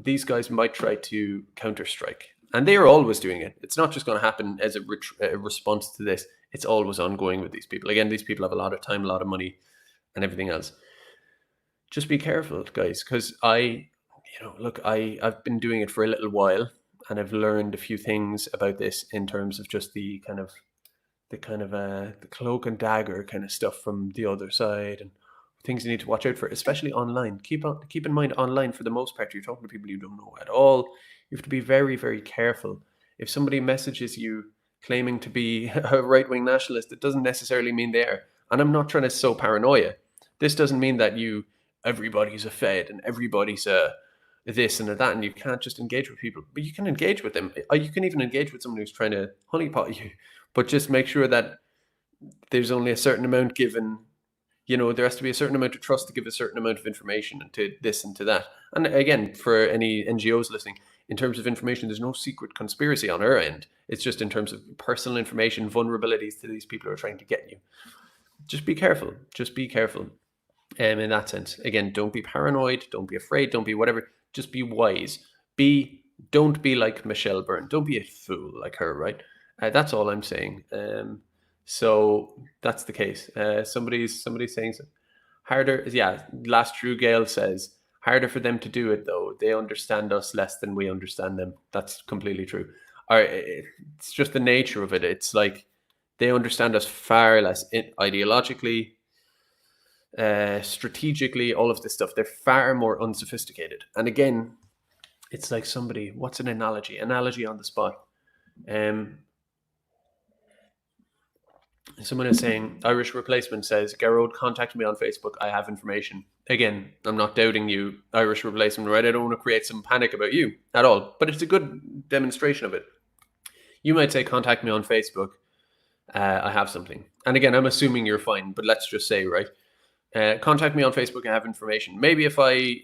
these guys might try to counter-strike. And they are always doing it. It's not just going to happen as a response to this. It's always ongoing with these people. Again, these people have a lot of time, a lot of money, and everything else. Just be careful, guys, because I've been doing it for a little while, and I've learned a few things about this in terms of just the cloak and dagger kind of stuff from the other side, and things you need to watch out for, especially online. Keep in mind, online, for the most part, you're talking to people you don't know at all. You have to be very, very careful. If somebody messages you claiming to be a right-wing nationalist, it doesn't necessarily mean they are. And I'm not trying to sow paranoia. This doesn't mean that everybody's a Fed and everybody's a this and a that, and you can't just engage with people. But you can engage with them. You can even engage with someone who's trying to honeypot you. But just make sure that there's only a certain amount given. You know, there has to be a certain amount of trust to give a certain amount of information and to this and to that. And again, for any NGOs listening, in terms of information, there's no secret conspiracy on our end. It's just in terms of personal information, vulnerabilities to these people who are trying to get you. Just be careful. Just be careful. In that sense, again, don't be paranoid. Don't be afraid. Don't be whatever. Just be wise. Don't be like Michelle Byrne. Don't be a fool like her, right? That's all I'm saying. So that's the case. Somebody's saying so. Harder. Yeah. Last True Gale says harder for them to do it though. They understand us less than we understand them. That's completely true. It's just the nature of it. It's like they understand us far less ideologically, strategically, all of this stuff. They're far more unsophisticated. And again, it's like what's an analogy on the spot? Someone is saying, Irish Replacement says, Garrod, contact me on Facebook. I have information. Again, I'm not doubting you, Irish Replacement, right? I don't want to create some panic about you at all, but it's a good demonstration of it. You might say, contact me on Facebook. I have something. And again, I'm assuming you're fine, but let's just say, right? Contact me on Facebook. I have information. Maybe if I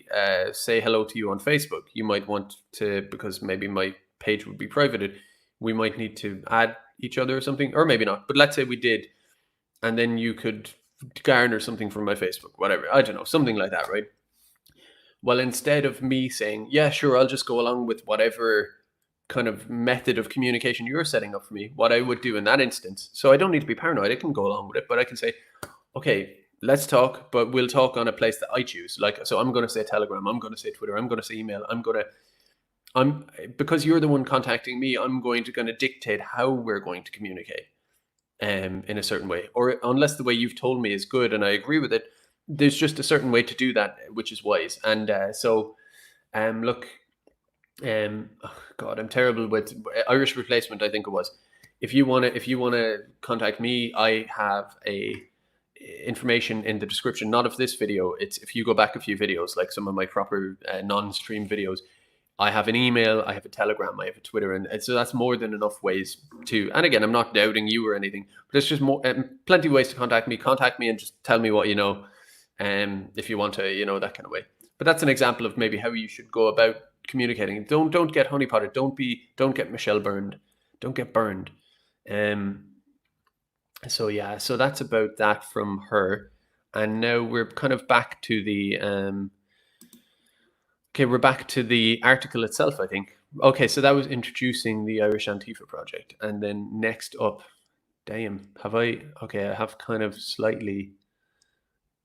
say hello to you on Facebook, you might want to, because maybe my page would be privated, we might need to add each other or something, or maybe not. But let's say we did, and then you could garner something from my Facebook, whatever. I don't know, something like that, right? Well, instead of me saying, yeah, sure, I'll just go along with whatever kind of method of communication you're setting up for me, what I would do in that instance. So I don't need to be paranoid. I can go along with it, but I can say, okay, let's talk, but we'll talk on a place that I choose. Like, so I'm going to say Telegram, I'm going to say Twitter, I'm going to say email, because you're the one contacting me, I'm going to dictate how we're going to communicate in a certain way. Or unless the way you've told me is good and I agree with it, there's just a certain way to do that, which is wise. And look, oh God, I'm terrible with Irish Replacement, I think it was. If you want to contact me, I have information in the description, not of this video. It's if you go back a few videos, like some of my proper non-stream videos, I have an email, I have a Telegram, I have a Twitter, and so that's more than enough ways to. And again, I'm not doubting you or anything, but there's just more, plenty of ways to contact me. Contact me and just tell me what you know, if you want to, that kind of way. But that's an example of maybe how you should go about communicating. Don't get honeypotted. Don't get Michelle burned. Don't get burned. So yeah, so that's about that from her, and now we're kind of back to the Okay, we're back to the article itself, I think. Okay, so that was introducing the Irish Antifa project. And then next up, damn, I have kind of slightly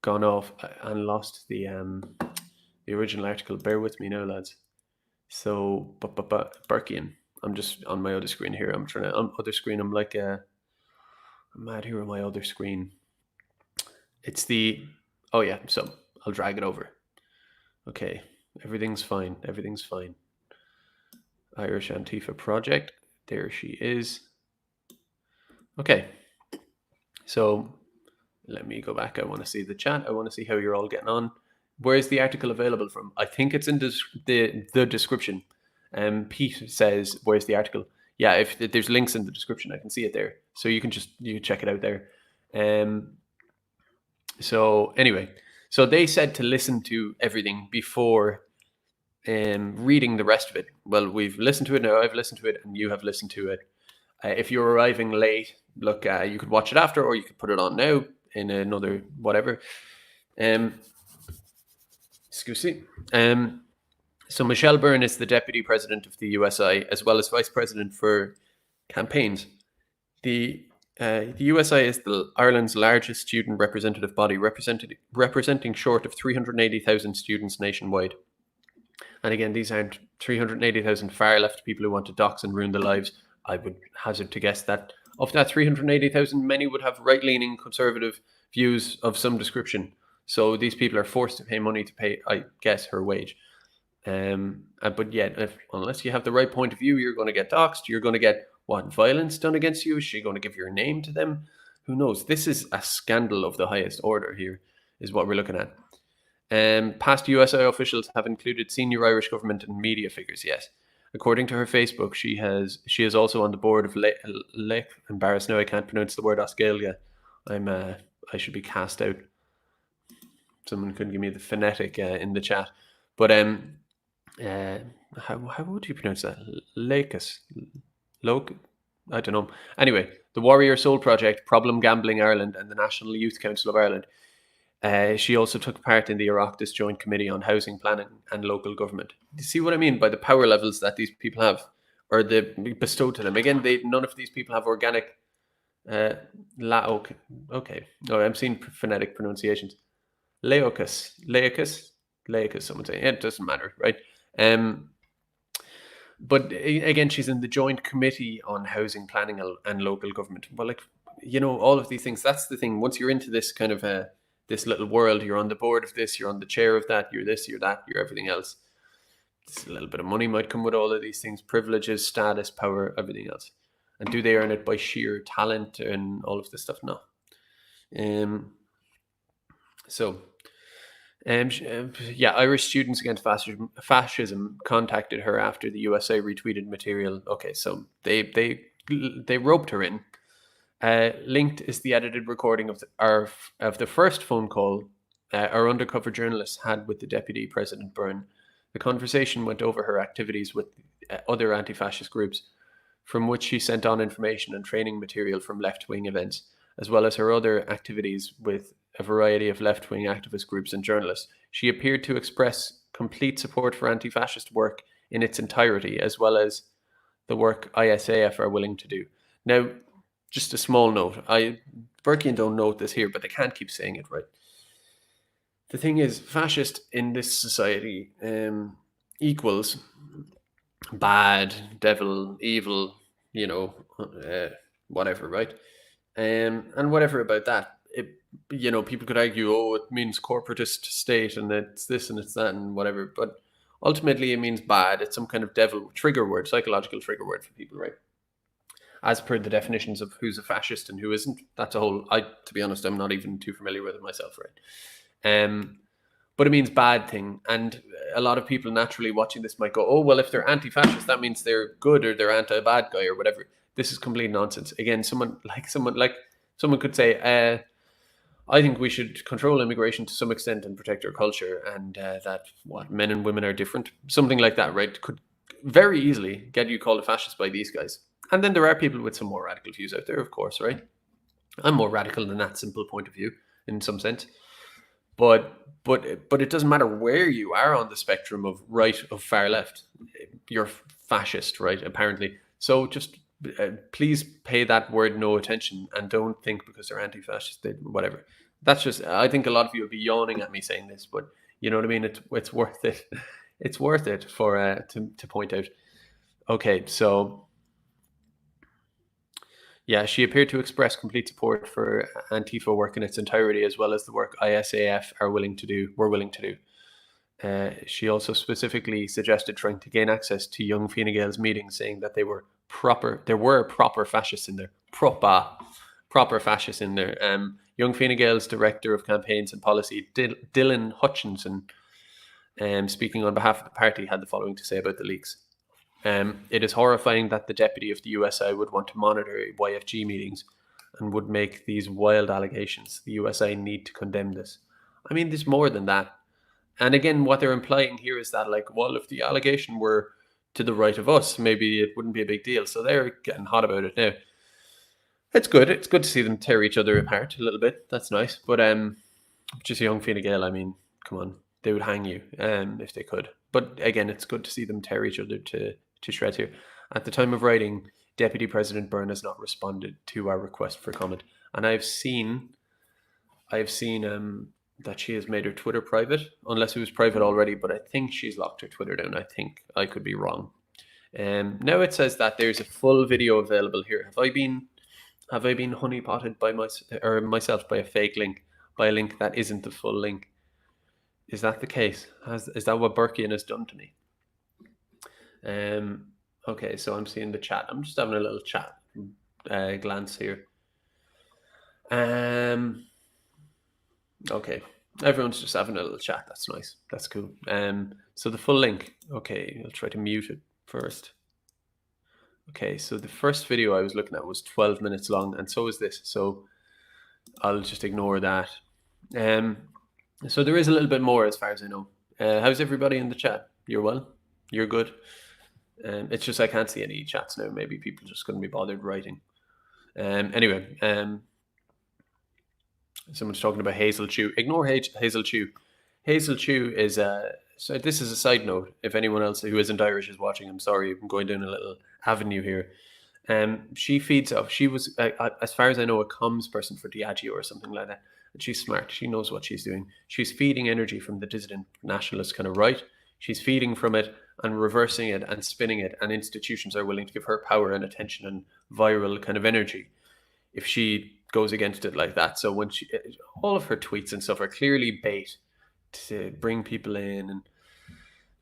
gone off and lost the original article. Bear with me now, lads. So, Burkean. I'm just on my other screen here. I'm trying to, on other screen, I'm like, I'm mad here on my other screen. It's the, oh yeah, so I'll drag it over. Okay. Everything's fine. Everything's fine. Irish Antifa project. There she is. Okay. So let me go back. I want to see the chat. I want to see how you're all getting on. Where is the article available from? I think it's in the description. Pete says, where's the article? Yeah, if there's links in the description, I can see it there. So you can check it out there. So anyway, so they said to listen to everything before reading the rest of it. Well, we've listened to it now. I've listened to it, and you have listened to it. If you're arriving late, look, you could watch it after, or you could put it on now in another whatever. Excuse me. So Michelle Byrne is the deputy president of the USI, as well as vice president for campaigns. The USI is Ireland's largest student representative body, representing short of 380,000 students nationwide. And again, these aren't 380,000 far left people who want to dox and ruin their lives. I would hazard to guess that of that 380,000, many would have right-leaning conservative views of some description. So these people are forced to pay money to pay, I guess, her wage. But yet, unless you have the right point of view, you're going to get doxed. You're going to get violence done against you? Is she going to give your name to them? Who knows? This is a scandal of the highest order here, is what we're looking at. Past USI officials have included senior Irish government and media figures, yes. According to her Facebook, she is also on the board of embarrassed now I can't pronounce the word Oscalia. I should be cast out. Someone could give me the phonetic in the chat. But how would you pronounce that? I don't know. Anyway, the Warrior Soul Project, Problem Gambling Ireland, and the National Youth Council of Ireland. She also took part in the Oireachtas Joint Committee on Housing Planning and Local Government. Do you see what I mean by the power levels that these people have, or they bestowed to them? Again, none of these people have organic. Okay. No, I'm seeing phonetic pronunciations. Laicus. Someone saying it doesn't matter, right? But again, she's in the Joint Committee on Housing Planning and Local Government. Well, all of these things. That's the thing. Once you're into this kind of this little world, you're on the board of this, you're on the chair of that, you're this, you're that, you're everything else. Just a little bit of money might come with all of these things, privileges, status, power, everything else. And do they earn it by sheer talent and all of this stuff? No. Irish Students Against Fascism contacted her after the USA retweeted material. Okay, so they roped her in. Linked is the edited recording of the first phone call our undercover journalist had with the Deputy President Byrne. The conversation went over her activities with other anti-fascist groups, from which she sent on information and training material from left-wing events, as well as her other activities with a variety of left-wing activist groups and journalists. She appeared to express complete support for anti-fascist work in its entirety, as well as the work ISAF are willing to do. Now, just a small note. Burkean don't note this here, but they can't keep saying it, right? The thing is, fascist in this society equals bad, devil, evil, whatever, right? And whatever about that. People could argue, it means corporatist state and it's this and it's that and whatever. But ultimately, it means bad. It's some kind of devil trigger word, psychological trigger word for people, right? As per the definitions of who's a fascist and who isn't. That's a whole, to be honest, I'm not even too familiar with it myself, right? but it means bad thing. And a lot of people naturally watching this might go, oh, well, if they're anti-fascist, that means they're good or they're anti-bad guy or whatever. This is complete nonsense. Again, someone could say, I think we should control immigration to some extent and protect our culture, and that men and women are different, something like that, right? Could very easily get you called a fascist by these guys. And then there are people with some more radical views out there, of course, right? I'm more radical than that simple point of view in some sense, but it doesn't matter where you are on the spectrum of right of far left. You're fascist, right? Apparently. So just please pay that word no attention and don't think because they're anti-fascist, whatever. That's just, I think a lot of you will be yawning at me saying this, but you know what I mean? It's worth it. It's worth it for to point out. Okay, so yeah, she appeared to express complete support for Antifa work in its entirety, as well as the work ISAF were willing to do. She also specifically suggested trying to gain access to young Fine Gael's meetings, saying that there were proper fascists in there. Proper fascists in there. Young Fine Gael's Director of Campaigns and Policy, Dylan Hutchinson, speaking on behalf of the party, had the following to say about the leaks. It is horrifying that the deputy of the USI would want to monitor YFG meetings and would make these wild allegations. The USI need to condemn this. I mean, there's more than that. And again, what they're implying here is that, like, well, if the allegation were to the right of us, maybe it wouldn't be a big deal. So they're getting hot about it now. It's good. It's good to see them tear each other apart a little bit. That's nice. But just a young Fine Gael, I mean, come on. They would hang you if they could. But again, it's good to see them tear each other to shreds here. At the time of writing, Deputy President Byrne has not responded to our request for comment. And I've seen that she has made her Twitter private, unless it was private already, but I think she's locked her Twitter down. I think. I could be wrong. Now it says that there's a full video available here. Have I been honeypotted by myself by a fake link, by a link that isn't the full link? Is that the case? Is that what Burkean has done to me? Okay, so I'm seeing the chat. I'm just having a little chat glance here. Okay, everyone's just having a little chat. That's nice. That's cool. So the full link. Okay, I'll try to mute it first. Okay, so the first video I was looking at was 12 minutes long, and so is this. So I'll just ignore that. So there is a little bit more as far as I know. How's everybody in the chat? You're well? You're good? It's just I can't see any chats now. Maybe people just couldn't be bothered writing. Anyway, someone's talking about Hazel Chew. Ignore Hazel Chew. Hazel Chew is so this is a side note. If anyone else who isn't Irish is watching, I'm sorry, I'm going down a little avenue here. She feeds off. She was, as far as I know, a comms person for Diageo or something like that. And she's smart. She knows what she's doing. She's feeding energy from the dissident nationalist kind of right. She's feeding from it and reversing it and spinning it, and institutions are willing to give her power and attention and viral kind of energy if she goes against it like that. So when all of her tweets and stuff are clearly bait to bring people in and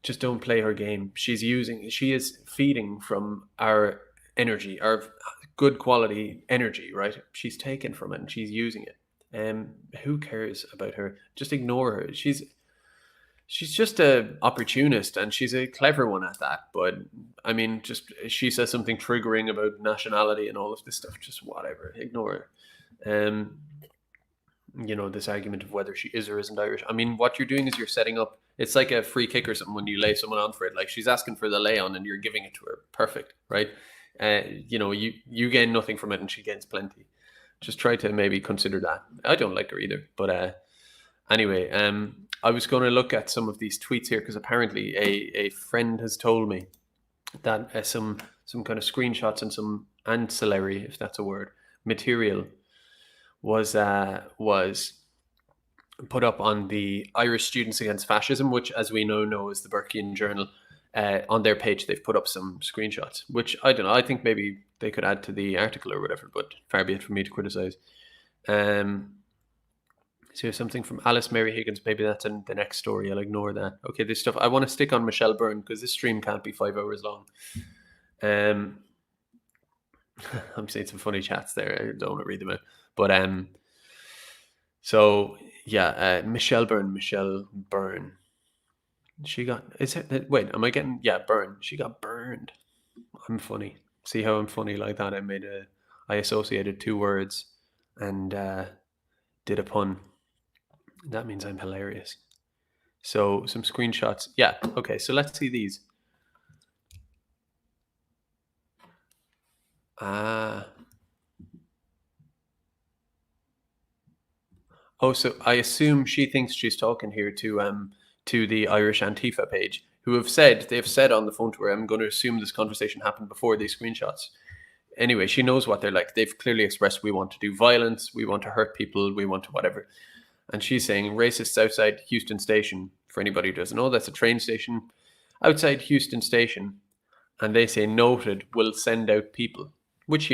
just don't play her game. She is feeding from our energy, our good quality energy, right? She's taken from it and she's using it. Who cares about her? Just ignore her. She's just a opportunist, and she's a clever one at that. But I mean, just she says something triggering about nationality and all of this stuff. Just whatever, ignore her. You know, this argument of whether she is or isn't Irish. I mean, what you're doing is you're setting up. It's like a free kick or something when you lay someone on for it. Like she's asking for the lay on, and you're giving it to her. Perfect, right? You know, you gain nothing from it, and she gains plenty. Just try to maybe consider that. I don't like her either, but anyway, I was going to look at some of these tweets here because apparently a friend has told me that some kind of screenshots and some ancillary, if that's a word, material was put up on the Irish Students Against Fascism, which, as we know is the Burkean journal. On their page, they've put up some screenshots, which I don't know. I think maybe they could add to the article or whatever, but far be it from me to criticize. So here's something from Alice Mary Higgins. Maybe that's in the next story. I'll ignore that. Okay, this stuff. I want to stick on Michelle Byrne because this stream can't be 5 hours long. I'm seeing some funny chats there. I don't want to read them out. But so Yeah, Michelle Byrne. She got, wait, am I getting, yeah, Byrne. She got burned. I'm funny. See how I'm funny like that? I associated two words and did a pun. That means I'm hilarious. So some screenshots. Yeah, okay, so let's see these. Oh, so I assume she thinks she's talking here to the Irish Antifa page, who they've said on the phone to her, I'm going to assume this conversation happened before these screenshots. Anyway, she knows what they're like. They've clearly expressed, we want to do violence, we want to hurt people, we want to whatever. And she's saying racists outside Houston Station. For anybody who doesn't know, that's a train station outside Houston Station. And they say noted, will send out people, which,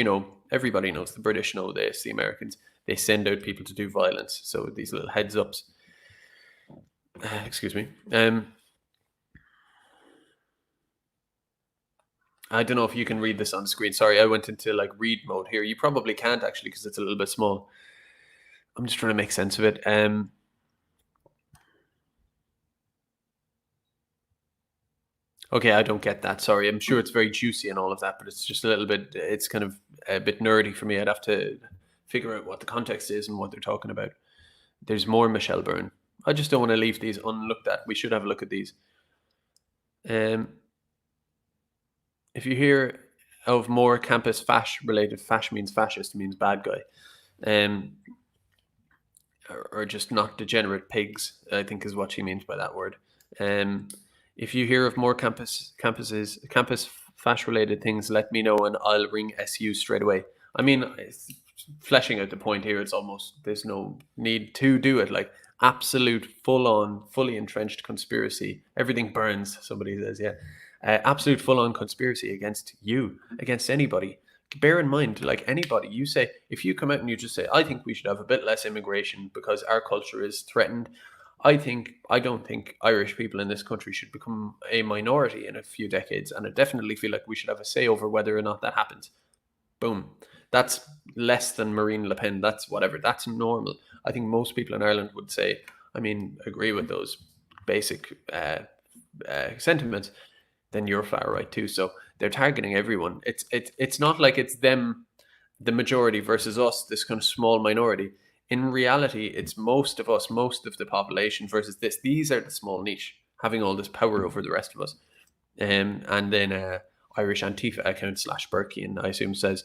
everybody knows. The British know this, the Americans. They send out people to do violence. So these little heads ups. Excuse me. I don't know if you can read this on screen. Sorry, I went into like read mode here. You probably can't actually because it's a little bit small. I'm just trying to make sense of it. Okay, I don't get that. Sorry. I'm sure it's very juicy and all of that, but it's just a little bit, it's kind of a bit nerdy for me. I'd have to figure out what the context is and what they're talking about. There's more Michelle Byrne. I just don't want to leave these unlooked at. We should have a look at these. If you hear of more campus related, fash means fascist, means bad guy. Or just not degenerate pigs, I think is what she means by that word. If you hear of more campus fash related things, let me know and I'll ring SU straight away. I mean, fleshing out the point here, it's almost, there's no need to do it. Like absolute full on, fully entrenched conspiracy. Everything burns, somebody says, yeah. Absolute full on conspiracy against you, against anybody. Bear in mind, like anybody, you say, if you come out and you just say, I think we should have a bit less immigration because our culture is threatened. I don't think Irish people in this country should become a minority in a few decades. And I definitely feel like we should have a say over whether or not that happens. Boom. That's less than Marine Le Pen. That's whatever. That's normal. I think most people in Ireland would say, agree with those basic sentiments. Then you're far right too. So they're targeting everyone. It's not like it's them, the majority versus us, this kind of small minority. In reality, it's most of us, most of the population versus this. These are the small niche having all this power over the rest of us. And then Irish Antifa account / Burkean, I assume, says,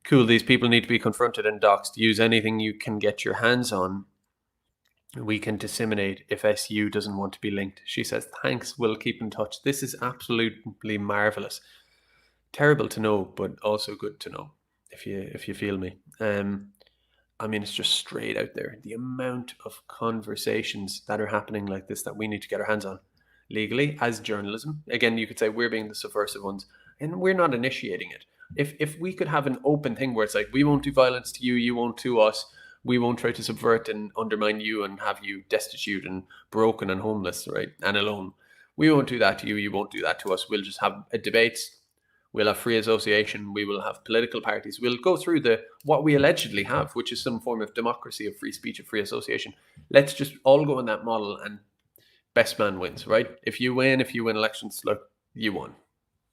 cool, these people need to be confronted and doxed. Use anything you can get your hands on. We can disseminate if SU doesn't want to be linked. She says, thanks, we'll keep in touch. This is absolutely marvelous. Terrible to know, but also good to know, if you feel me. It's just straight out there. The amount of conversations that are happening like this that we need to get our hands on legally as journalism. Again, you could say we're being the subversive ones, and we're not initiating it. If we could have an open thing where it's like, we won't do violence to you, you won't to us, we won't try to subvert and undermine you and have you destitute and broken and homeless, right, and alone. We won't do that to you, you won't do that to us. We'll just have debates. We'll have free association. We will have political parties. We'll go through what we allegedly have, which is some form of democracy, of free speech, of free association. Let's just all go in that model and best man wins, right? If you win elections, look, you won.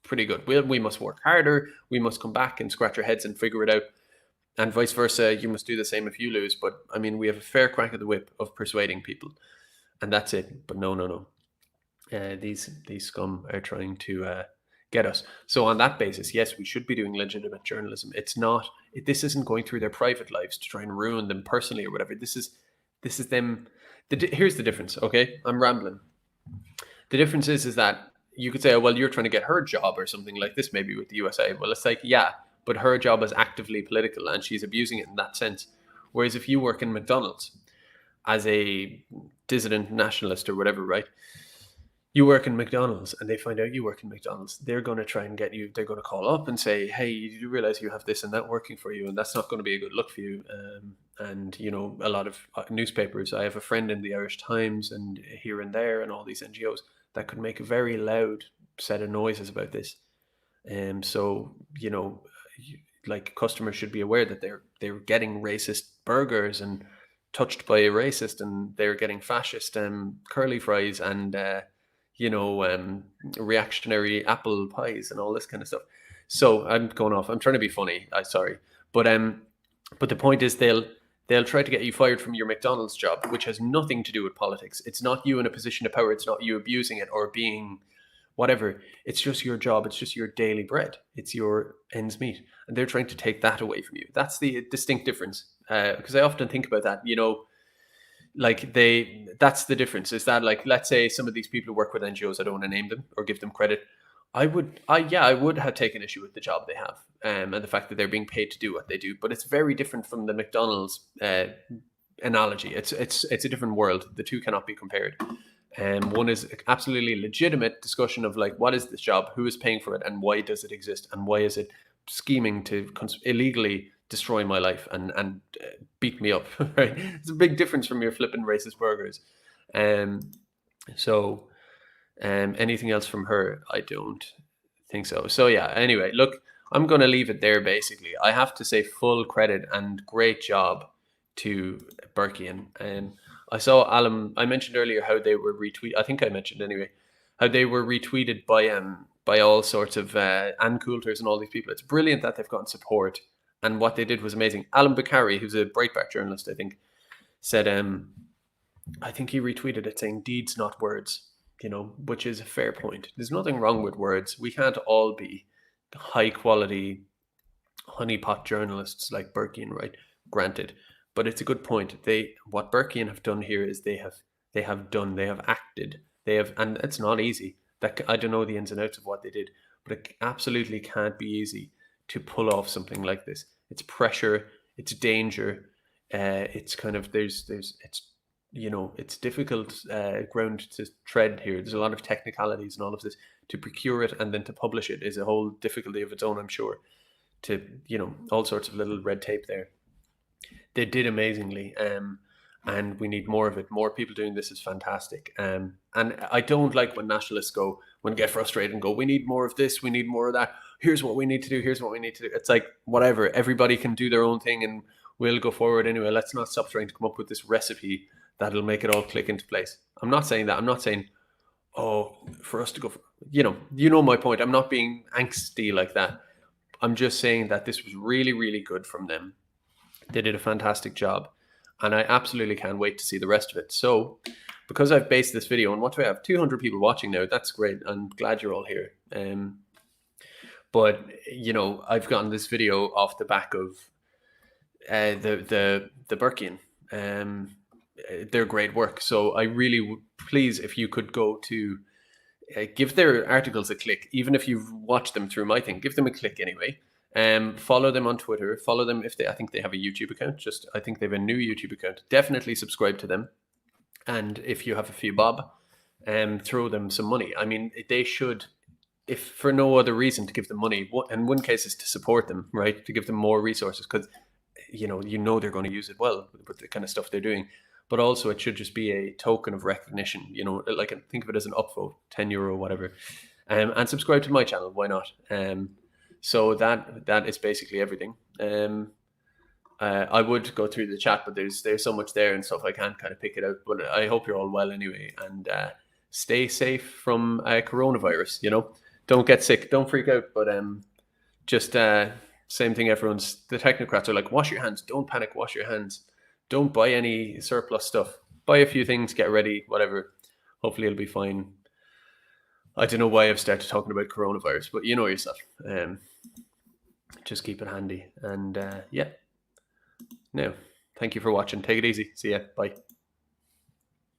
Pretty good. We must work harder. We must come back and scratch our heads and figure it out. And vice versa, you must do the same if you lose. But we have a fair crack at the whip of persuading people. And that's it. But no. These scum are trying to get us. So on that basis, yes, we should be doing legitimate journalism. This isn't going through their private lives to try and ruin them personally or whatever. This is them. Here's the difference, okay? I'm rambling. The difference is that you could say, oh, well, you're trying to get her job or something like this, maybe with the USI. Well, it's like, yeah, but her job is actively political and she's abusing it in that sense. Whereas if you work in McDonald's as a dissident nationalist or whatever, right? You work in McDonald's and they find out you work in McDonald's, they're going to try and get you, they're going to call up and say, hey, you realize you have this and that working for you, and that's not going to be a good look for you. And, a lot of newspapers, I have a friend in the Irish Times and here and there and all these NGOs that could make a very loud set of noises about this. So, like customers should be aware that they're getting racist burgers and touched by a racist and they're getting fascist curly fries and reactionary apple pies and all this kind of stuff. So I'm going off. I'm trying to be funny. I'm sorry, but the point is they'll try to get you fired from your McDonald's job, which has nothing to do with politics. It's not you in a position of power. It's not you abusing it or being whatever. It's just your job. It's just your daily bread. It's your ends meet. And they're trying to take that away from you. That's the distinct difference. Because I often think about that, that's the difference. Is that, like, let's say some of these people who work with NGOs, I don't want to name them or give them credit. I would have taken issue with the job they have, and the fact that they're being paid to do what they do. But it's very different from the McDonald's analogy. It's a different world. The two cannot be compared. One is absolutely legitimate discussion of, like, what is this job, who is paying for it, and why does it exist, and why is it scheming to illegally destroy my life and beat me up. Right? It's a big difference from your flipping racist burgers. Anything else from her? I don't think so. So yeah, anyway, look, I'm going to leave it there basically. I have to say full credit and great job to Burkean. I saw Alan, I mentioned earlier how they were retweeted. I think I mentioned anyway, how they were retweeted by all sorts of Ancoulters and all these people. It's brilliant that they've gotten support. And what they did was amazing. Alan Bakari, who's a Breitbart journalist, I think, said, I think he retweeted it saying deeds, not words, which is a fair point. There's nothing wrong with words. We can't all be high quality honeypot journalists like Burkean, right? Granted. But it's a good point. What Burkean have done here is they have acted. And it's not easy. I don't know the ins and outs of what they did, but it absolutely can't be easy to pull off something like this. It's pressure, it's danger, it's kind of it's difficult ground to tread here. There's a lot of technicalities and all of this. To procure it and then to publish it is a whole difficulty of its own, I'm sure. To all sorts of little red tape there. They did amazingly, and we need more of it. More people doing this is fantastic. And I don't like when nationalists get frustrated and go, we need more of this, we need more of that. Here's what we need to do. Here's what we need to do. It's like, whatever. Everybody can do their own thing and we'll go forward anyway. Let's not stop trying to come up with this recipe that'll make it all click into place. I'm not saying that. I'm not saying, for us to go for, my point. I'm not being angsty like that. I'm just saying that this was really, really good from them. They did a fantastic job. And I absolutely can't wait to see the rest of it. So, because I've based this video on, what do I have? 200 people watching now. That's great. I'm glad you're all here. But I've gotten this video off the back of the Burkean. Their great work. So I really would, please, if you could go to give their articles a click, even if you've watched them through my thing, give them a click anyway. Follow them on Twitter. Follow them I think they have a YouTube account. I think they have a new YouTube account. Definitely subscribe to them. And if you have a few bob, throw them some money. I mean, they should, if for no other reason, to give them money. And one case is to support them, right? To give them more resources, because they're going to use it well with the kind of stuff they're doing. But also it should just be a token of recognition. Like, think of it as an upvote, €10, whatever. And subscribe to my channel. Why not? So that is basically everything. I would go through the chat, but there's so much there and stuff I can't kind of pick it out. But I hope you're all well anyway, and stay safe from coronavirus. Don't get sick, don't freak out. But just same thing. The technocrats are like, wash your hands, don't panic, wash your hands, don't buy any surplus stuff, buy a few things, get ready, whatever. Hopefully it'll be fine. I don't know why I've started talking about coronavirus, but you know yourself. Just keep it handy. And yeah. Now, thank you for watching. Take it easy. See ya. Bye.